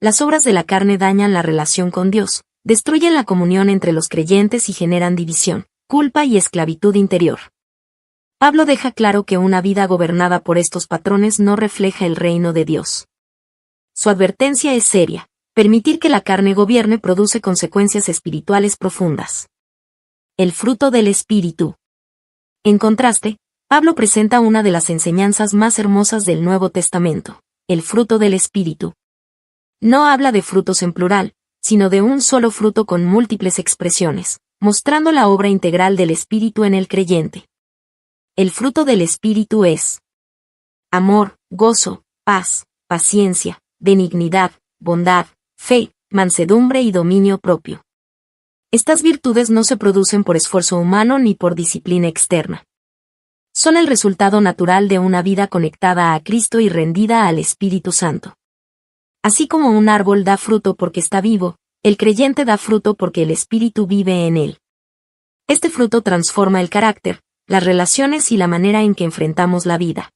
Las obras de la carne dañan la relación con Dios, destruyen la comunión entre los creyentes y generan división, culpa y esclavitud interior. Pablo deja claro que una vida gobernada por estos patrones no refleja el reino de Dios. Su advertencia es seria: permitir que la carne gobierne produce consecuencias espirituales profundas. El fruto del Espíritu. En contraste, Pablo presenta una de las enseñanzas más hermosas del Nuevo Testamento: el fruto del Espíritu. No habla de frutos en plural, sino de un solo fruto con múltiples expresiones, mostrando la obra integral del Espíritu en el creyente. El fruto del Espíritu es amor, gozo, paz, paciencia, benignidad, bondad, fe, mansedumbre y dominio propio. Estas virtudes no se producen por esfuerzo humano ni por disciplina externa. Son el resultado natural de una vida conectada a Cristo y rendida al Espíritu Santo. Así como un árbol da fruto porque está vivo, el creyente da fruto porque el Espíritu vive en él. Este fruto transforma el carácter, las relaciones y la manera en que enfrentamos la vida.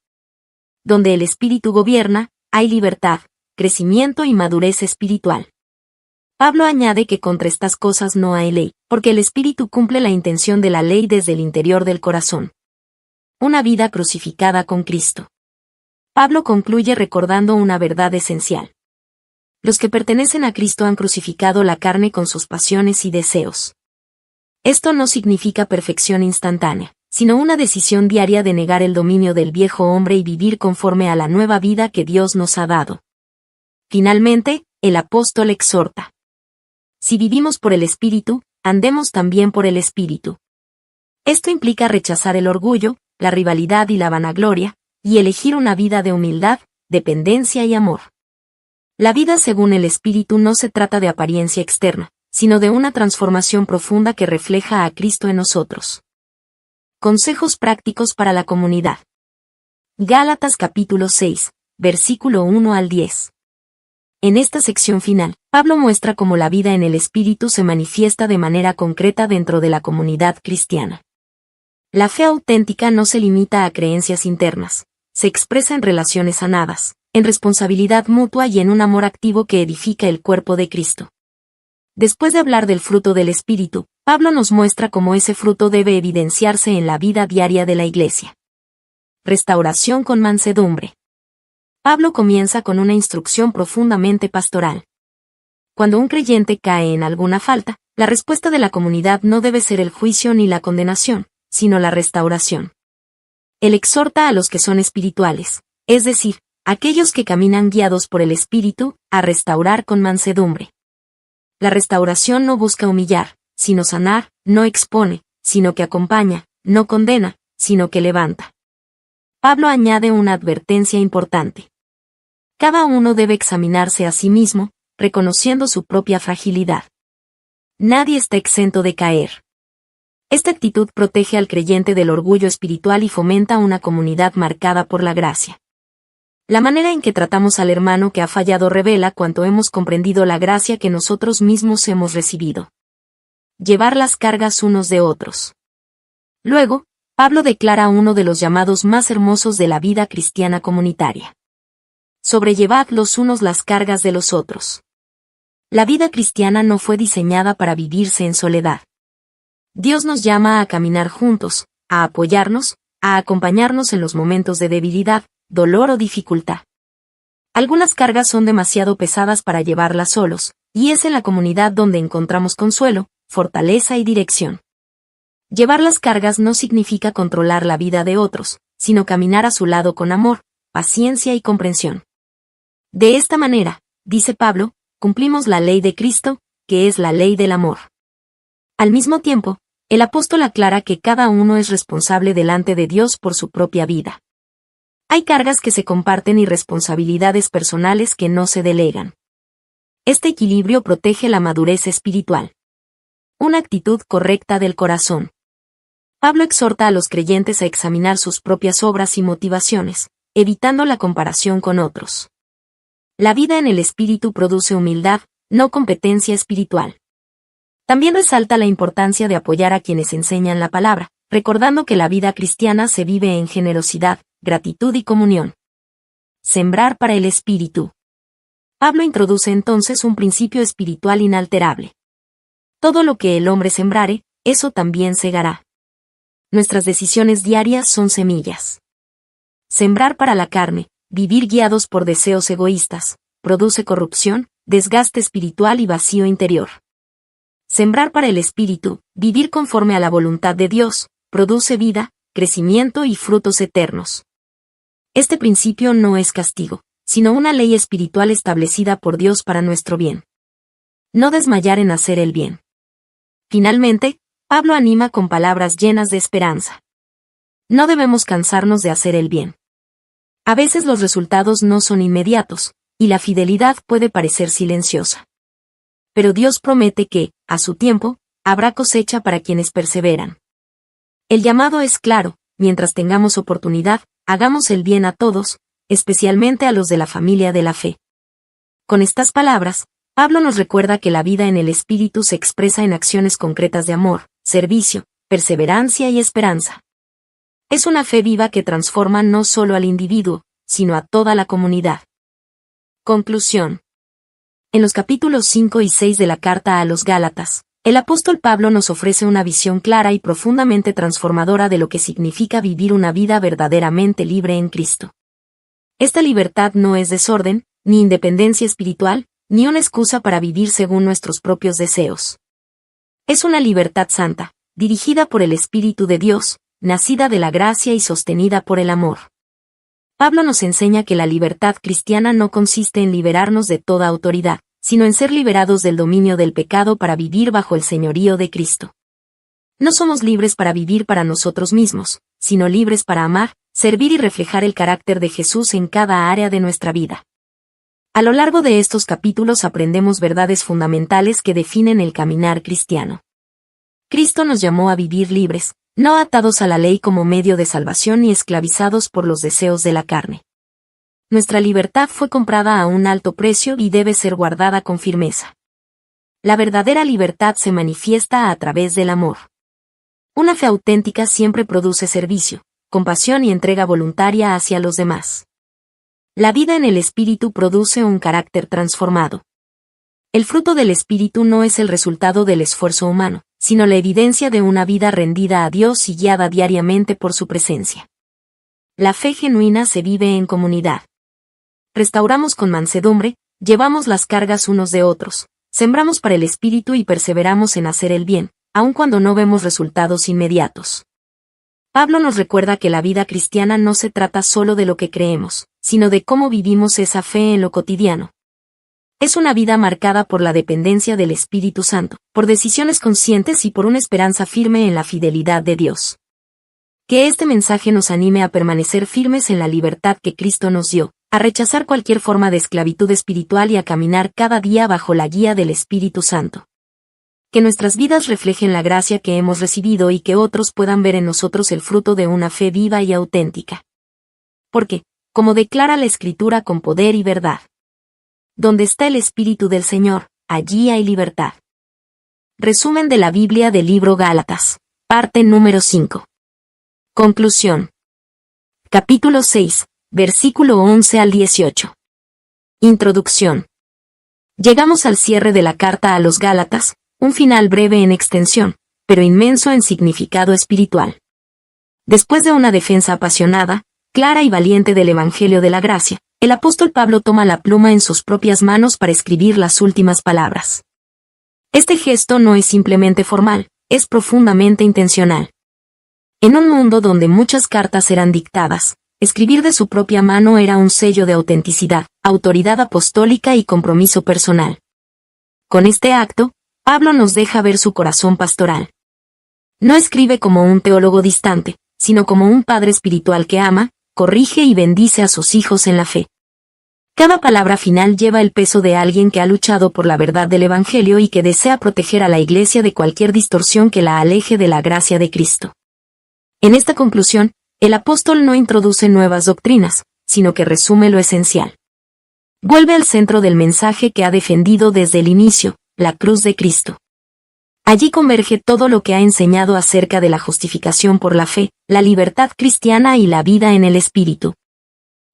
Donde el Espíritu gobierna, hay libertad, crecimiento y madurez espiritual. Pablo añade que contra estas cosas no hay ley, porque el Espíritu cumple la intención de la ley desde el interior del corazón. Una vida crucificada con Cristo. Pablo concluye recordando una verdad esencial. Los que pertenecen a Cristo han crucificado la carne con sus pasiones y deseos. Esto no significa perfección instantánea, sino una decisión diaria de negar el dominio del viejo hombre y vivir conforme a la nueva vida que Dios nos ha dado. Finalmente, el apóstol exhorta: si vivimos por el Espíritu, andemos también por el Espíritu. Esto implica rechazar el orgullo, la rivalidad y la vanagloria, y elegir una vida de humildad, dependencia y amor. La vida según el Espíritu no se trata de apariencia externa, sino de una transformación profunda que refleja a Cristo en nosotros. Consejos prácticos para la comunidad. Gálatas capítulo 6, versículo 1 al 10. En esta sección final, Pablo muestra cómo la vida en el Espíritu se manifiesta de manera concreta dentro de la comunidad cristiana. La fe auténtica no se limita a creencias internas, se expresa en relaciones sanadas, en responsabilidad mutua y en un amor activo que edifica el cuerpo de Cristo. Después de hablar del fruto del Espíritu, Pablo nos muestra cómo ese fruto debe evidenciarse en la vida diaria de la Iglesia. Restauración con mansedumbre. Pablo comienza con una instrucción profundamente pastoral. Cuando un creyente cae en alguna falta, la respuesta de la comunidad no debe ser el juicio ni la condenación, sino la restauración. Él exhorta a los que son espirituales, es decir, aquellos que caminan guiados por el Espíritu, a restaurar con mansedumbre. La restauración no busca humillar, sino sanar; no expone, sino que acompaña; no condena, sino que levanta. Pablo añade una advertencia importante. Cada uno debe examinarse a sí mismo, reconociendo su propia fragilidad. Nadie está exento de caer. Esta actitud protege al creyente del orgullo espiritual y fomenta una comunidad marcada por la gracia. La manera en que tratamos al hermano que ha fallado revela cuánto hemos comprendido la gracia que nosotros mismos hemos recibido. Llevar las cargas unos de otros. Luego, Pablo declara uno de los llamados más hermosos de la vida cristiana comunitaria. Sobrellevad los unos las cargas de los otros. La vida cristiana no fue diseñada para vivirse en soledad. Dios nos llama a caminar juntos, a apoyarnos, a acompañarnos en los momentos de debilidad, dolor o dificultad. Algunas cargas son demasiado pesadas para llevarlas solos, y es en la comunidad donde encontramos consuelo, fortaleza y dirección. Llevar las cargas no significa controlar la vida de otros, sino caminar a su lado con amor, paciencia y comprensión. De esta manera, dice Pablo, cumplimos la ley de Cristo, que es la ley del amor. Al mismo tiempo, el apóstol aclara que cada uno es responsable delante de Dios por su propia vida. Hay cargas que se comparten y responsabilidades personales que no se delegan. Este equilibrio protege la madurez espiritual. Una actitud correcta del corazón. Pablo exhorta a los creyentes a examinar sus propias obras y motivaciones, evitando la comparación con otros. La vida en el espíritu produce humildad, no competencia espiritual. También resalta la importancia de apoyar a quienes enseñan la palabra, recordando que la vida cristiana se vive en generosidad, gratitud y comunión. Sembrar para el espíritu. Pablo introduce entonces un principio espiritual inalterable. Todo lo que el hombre sembrare, eso también segará. Nuestras decisiones diarias son semillas. Sembrar para la carne, vivir guiados por deseos egoístas, produce corrupción, desgaste espiritual y vacío interior. Sembrar para el espíritu, vivir conforme a la voluntad de Dios, produce vida, crecimiento y frutos eternos. Este principio no es castigo, sino una ley espiritual establecida por Dios para nuestro bien. No desmayar en hacer el bien. Finalmente, Pablo anima con palabras llenas de esperanza. No debemos cansarnos de hacer el bien. A veces los resultados no son inmediatos, y la fidelidad puede parecer silenciosa. Pero Dios promete que, a su tiempo, habrá cosecha para quienes perseveran. El llamado es claro: mientras tengamos oportunidad, hagamos el bien a todos, especialmente a los de la familia de la fe. Con estas palabras, Pablo nos recuerda que la vida en el Espíritu se expresa en acciones concretas de amor, servicio, perseverancia y esperanza. Es una fe viva que transforma no solo al individuo, sino a toda la comunidad. Conclusión. En los capítulos 5 y 6 de la carta a los Gálatas, el apóstol Pablo nos ofrece una visión clara y profundamente transformadora de lo que significa vivir una vida verdaderamente libre en Cristo. Esta libertad no es desorden, ni independencia espiritual, ni una excusa para vivir según nuestros propios deseos. Es una libertad santa, dirigida por el Espíritu de Dios, nacida de la gracia y sostenida por el amor. Pablo nos enseña que la libertad cristiana no consiste en liberarnos de toda autoridad, sino en ser liberados del dominio del pecado para vivir bajo el señorío de Cristo. No somos libres para vivir para nosotros mismos, sino libres para amar, servir y reflejar el carácter de Jesús en cada área de nuestra vida. A lo largo de estos capítulos aprendemos verdades fundamentales que definen el caminar cristiano. Cristo nos llamó a vivir libres, no atados a la ley como medio de salvación ni esclavizados por los deseos de la carne. Nuestra libertad fue comprada a un alto precio y debe ser guardada con firmeza. La verdadera libertad se manifiesta a través del amor. Una fe auténtica siempre produce servicio, compasión y entrega voluntaria hacia los demás. La vida en el Espíritu produce un carácter transformado. El fruto del Espíritu no es el resultado del esfuerzo humano, sino la evidencia de una vida rendida a Dios y guiada diariamente por su presencia. La fe genuina se vive en comunidad. Restauramos con mansedumbre, llevamos las cargas unos de otros, sembramos para el Espíritu y perseveramos en hacer el bien, aun cuando no vemos resultados inmediatos. Pablo nos recuerda que la vida cristiana no se trata solo de lo que creemos, sino de cómo vivimos esa fe en lo cotidiano. Es una vida marcada por la dependencia del Espíritu Santo, por decisiones conscientes y por una esperanza firme en la fidelidad de Dios. Que este mensaje nos anime a permanecer firmes en la libertad que Cristo nos dio, a rechazar cualquier forma de esclavitud espiritual y a caminar cada día bajo la guía del Espíritu Santo. Que nuestras vidas reflejen la gracia que hemos recibido y que otros puedan ver en nosotros el fruto de una fe viva y auténtica. Porque, como declara la Escritura con poder y verdad, donde está el Espíritu del Señor, allí hay libertad. Resumen de la Biblia del libro Gálatas, parte número 5. Conclusión. Capítulo 6, versículo 11 al 18. Introducción. Llegamos al cierre de la carta a los Gálatas, un final breve en extensión, pero inmenso en significado espiritual. Después de una defensa apasionada, clara y valiente del Evangelio de la Gracia, el apóstol Pablo toma la pluma en sus propias manos para escribir las últimas palabras. Este gesto no es simplemente formal, es profundamente intencional. En un mundo donde muchas cartas eran dictadas, escribir de su propia mano era un sello de autenticidad, autoridad apostólica y compromiso personal. Con este acto, Pablo nos deja ver su corazón pastoral. No escribe como un teólogo distante, sino como un padre espiritual que ama, corrige y bendice a sus hijos en la fe. Cada palabra final lleva el peso de alguien que ha luchado por la verdad del Evangelio y que desea proteger a la Iglesia de cualquier distorsión que la aleje de la gracia de Cristo. En esta conclusión, el apóstol no introduce nuevas doctrinas, sino que resume lo esencial. Vuelve al centro del mensaje que ha defendido desde el inicio, la cruz de Cristo. Allí converge todo lo que ha enseñado acerca de la justificación por la fe, la libertad cristiana y la vida en el Espíritu.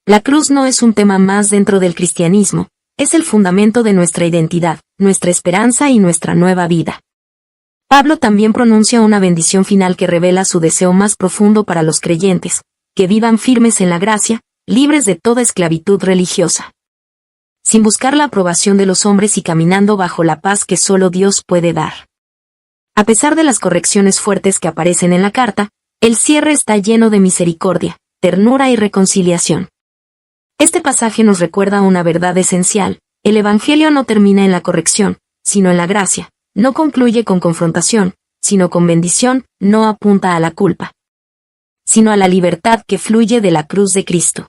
La cruz no es un tema más dentro del cristianismo, es el fundamento de nuestra identidad, nuestra esperanza y nuestra nueva vida. Pablo también pronuncia una bendición final que revela su deseo más profundo para los creyentes, que vivan firmes en la gracia, libres de toda esclavitud religiosa, sin buscar la aprobación de los hombres y caminando bajo la paz que solo Dios puede dar. A pesar de las correcciones fuertes que aparecen en la carta, el cierre está lleno de misericordia, ternura y reconciliación. Este pasaje nos recuerda una verdad esencial: el Evangelio no termina en la corrección, sino en la gracia, no concluye con confrontación, sino con bendición, no apunta a la culpa, sino a la libertad que fluye de la cruz de Cristo.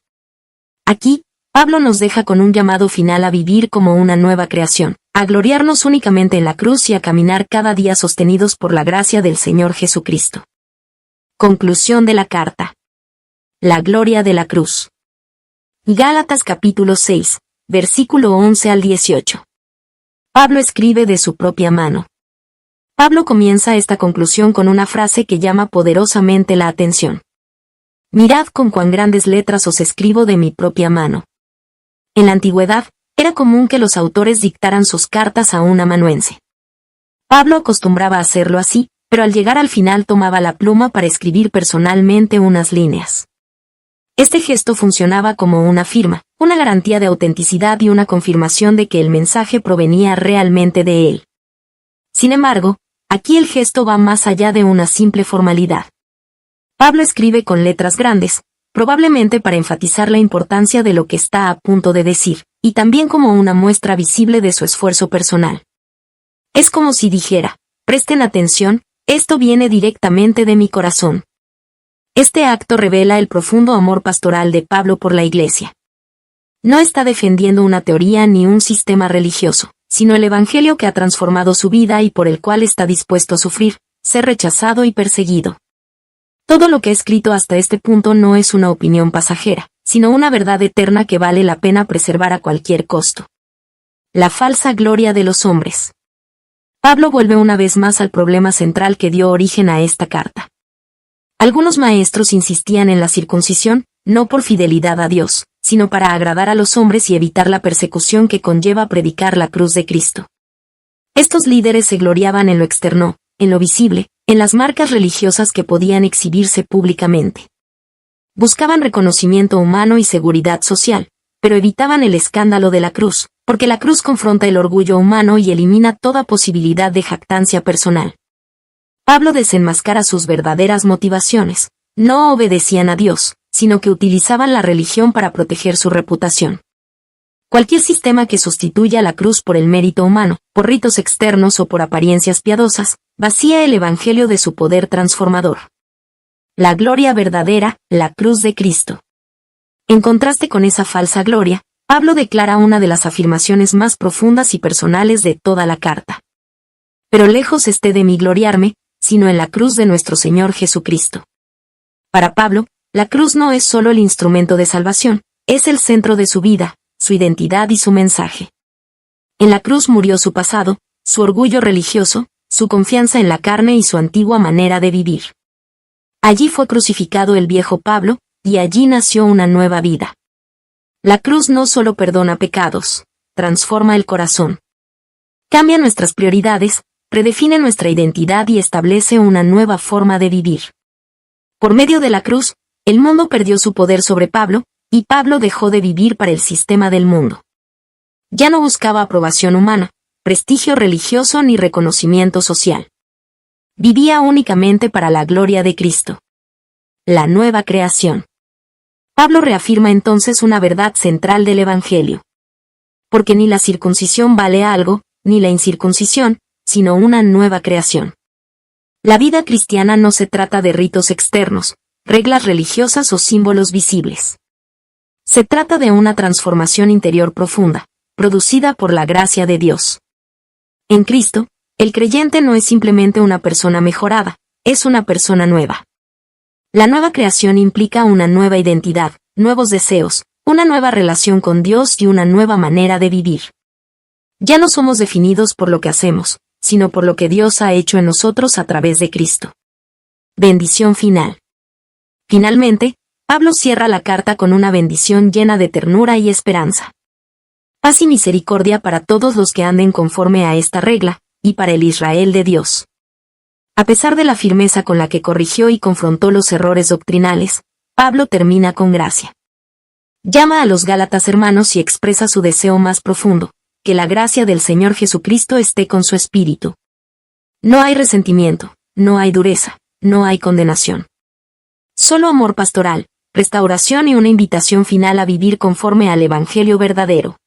Aquí, Pablo nos deja con un llamado final a vivir como una nueva creación, a gloriarnos únicamente en la cruz y a caminar cada día sostenidos por la gracia del Señor Jesucristo. Conclusión de la carta. La gloria de la cruz. Gálatas capítulo 6, versículo 11 al 18. Pablo escribe de su propia mano. Pablo comienza esta conclusión con una frase que llama poderosamente la atención. Mirad con cuán grandes letras os escribo de mi propia mano. En la antigüedad, era común que los autores dictaran sus cartas a un amanuense. Pablo acostumbraba a hacerlo así, pero al llegar al final tomaba la pluma para escribir personalmente unas líneas. Este gesto funcionaba como una firma, una garantía de autenticidad y una confirmación de que el mensaje provenía realmente de él. Sin embargo, aquí el gesto va más allá de una simple formalidad. Pablo escribe con letras grandes, probablemente para enfatizar la importancia de lo que está a punto de decir, y también como una muestra visible de su esfuerzo personal. Es como si dijera: presten atención, esto viene directamente de mi corazón. Este acto revela el profundo amor pastoral de Pablo por la Iglesia. No está defendiendo una teoría ni un sistema religioso, sino el Evangelio que ha transformado su vida y por el cual está dispuesto a sufrir, ser rechazado y perseguido. Todo lo que ha escrito hasta este punto no es una opinión pasajera, sino una verdad eterna que vale la pena preservar a cualquier costo. La falsa gloria de los hombres. Pablo vuelve una vez más al problema central que dio origen a esta carta. Algunos maestros insistían en la circuncisión, no por fidelidad a Dios, sino para agradar a los hombres y evitar la persecución que conlleva predicar la cruz de Cristo. Estos líderes se gloriaban en lo externo, en lo visible, en las marcas religiosas que podían exhibirse públicamente. Buscaban reconocimiento humano y seguridad social, pero evitaban el escándalo de la cruz, porque la cruz confronta el orgullo humano y elimina toda posibilidad de jactancia personal. Pablo desenmascara sus verdaderas motivaciones: no obedecían a Dios, sino que utilizaban la religión para proteger su reputación. Cualquier sistema que sustituya la cruz por el mérito humano, por ritos externos o por apariencias piadosas, vacía el Evangelio de su poder transformador. La gloria verdadera, la cruz de Cristo. En contraste con esa falsa gloria, Pablo declara una de las afirmaciones más profundas y personales de toda la carta. Pero lejos esté de mí gloriarme, sino en la cruz de nuestro Señor Jesucristo. Para Pablo, la cruz no es solo el instrumento de salvación, es el centro de su vida, su identidad y su mensaje. En la cruz murió su pasado, su orgullo religioso, su confianza en la carne y su antigua manera de vivir. Allí fue crucificado el viejo Pablo, y allí nació una nueva vida. La cruz no solo perdona pecados, transforma el corazón. Cambia nuestras prioridades, redefine nuestra identidad y establece una nueva forma de vivir. Por medio de la cruz, el mundo perdió su poder sobre Pablo, y Pablo dejó de vivir para el sistema del mundo. Ya no buscaba aprobación humana, prestigio religioso ni reconocimiento social. Vivía únicamente para la gloria de Cristo. La nueva creación. Pablo reafirma entonces una verdad central del Evangelio. Porque ni la circuncisión vale algo, ni la incircuncisión, sino una nueva creación. La vida cristiana no se trata de ritos externos, reglas religiosas o símbolos visibles. Se trata de una transformación interior profunda, producida por la gracia de Dios. En Cristo, el creyente no es simplemente una persona mejorada, es una persona nueva. La nueva creación implica una nueva identidad, nuevos deseos, una nueva relación con Dios y una nueva manera de vivir. Ya no somos definidos por lo que hacemos, sino por lo que Dios ha hecho en nosotros a través de Cristo. Bendición final. Finalmente, Pablo cierra la carta con una bendición llena de ternura y esperanza. Paz y misericordia para todos los que anden conforme a esta regla, y para el Israel de Dios. A pesar de la firmeza con la que corrigió y confrontó los errores doctrinales, Pablo termina con gracia. Llama a los Gálatas hermanos y expresa su deseo más profundo, que la gracia del Señor Jesucristo esté con su espíritu. No hay resentimiento, no hay dureza, no hay condenación. Solo amor pastoral, restauración y una invitación final a vivir conforme al Evangelio verdadero.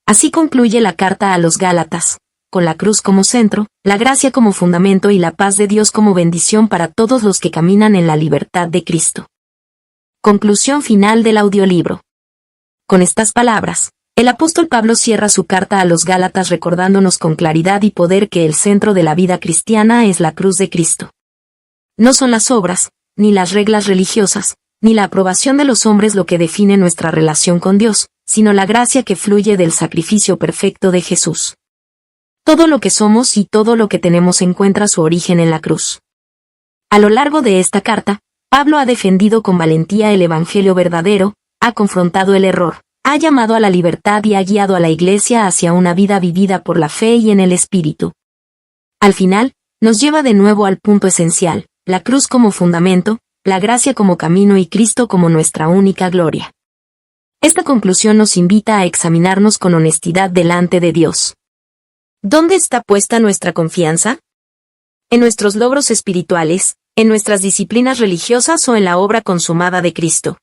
Así concluye la carta a los Gálatas, con la cruz como centro, la gracia como fundamento y la paz de Dios como bendición para todos los que caminan en la libertad de Cristo. Conclusión final del audiolibro. Con estas palabras, el apóstol Pablo cierra su carta a los Gálatas recordándonos con claridad y poder que el centro de la vida cristiana es la cruz de Cristo. No son las obras, ni las reglas religiosas, ni la aprobación de los hombres lo que define nuestra relación con Dios, sino la gracia que fluye del sacrificio perfecto de Jesús. Todo lo que somos y todo lo que tenemos encuentra su origen en la cruz. A lo largo de esta carta, Pablo ha defendido con valentía el Evangelio verdadero, ha confrontado el error, ha llamado a la libertad y ha guiado a la Iglesia hacia una vida vivida por la fe y en el Espíritu. Al final, nos lleva de nuevo al punto esencial, la cruz como fundamento, la gracia como camino y Cristo como nuestra única gloria. Esta conclusión nos invita a examinarnos con honestidad delante de Dios. ¿Dónde está puesta nuestra confianza? ¿En nuestros logros espirituales, en nuestras disciplinas religiosas o en la obra consumada de Cristo?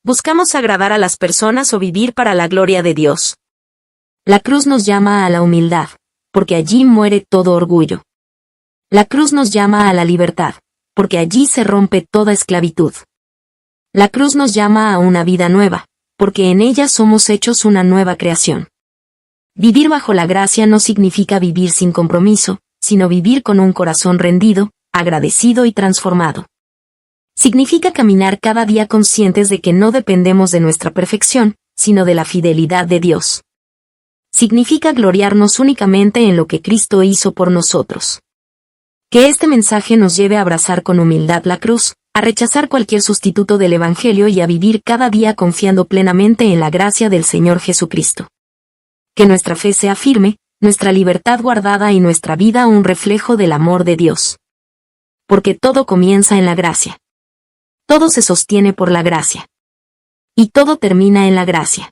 ¿Buscamos agradar a las personas o vivir para la gloria de Dios? La cruz nos llama a la humildad, porque allí muere todo orgullo. La cruz nos llama a la libertad, porque allí se rompe toda esclavitud. La cruz nos llama a una vida nueva, porque en ella somos hechos una nueva creación. Vivir bajo la gracia no significa vivir sin compromiso, sino vivir con un corazón rendido, agradecido y transformado. Significa caminar cada día conscientes de que no dependemos de nuestra perfección, sino de la fidelidad de Dios. Significa gloriarnos únicamente en lo que Cristo hizo por nosotros. Que este mensaje nos lleve a abrazar con humildad la cruz, a rechazar cualquier sustituto del Evangelio y a vivir cada día confiando plenamente en la gracia del Señor Jesucristo. Que nuestra fe sea firme, nuestra libertad guardada y nuestra vida un reflejo del amor de Dios. Porque todo comienza en la gracia. Todo se sostiene por la gracia. Y todo termina en la gracia.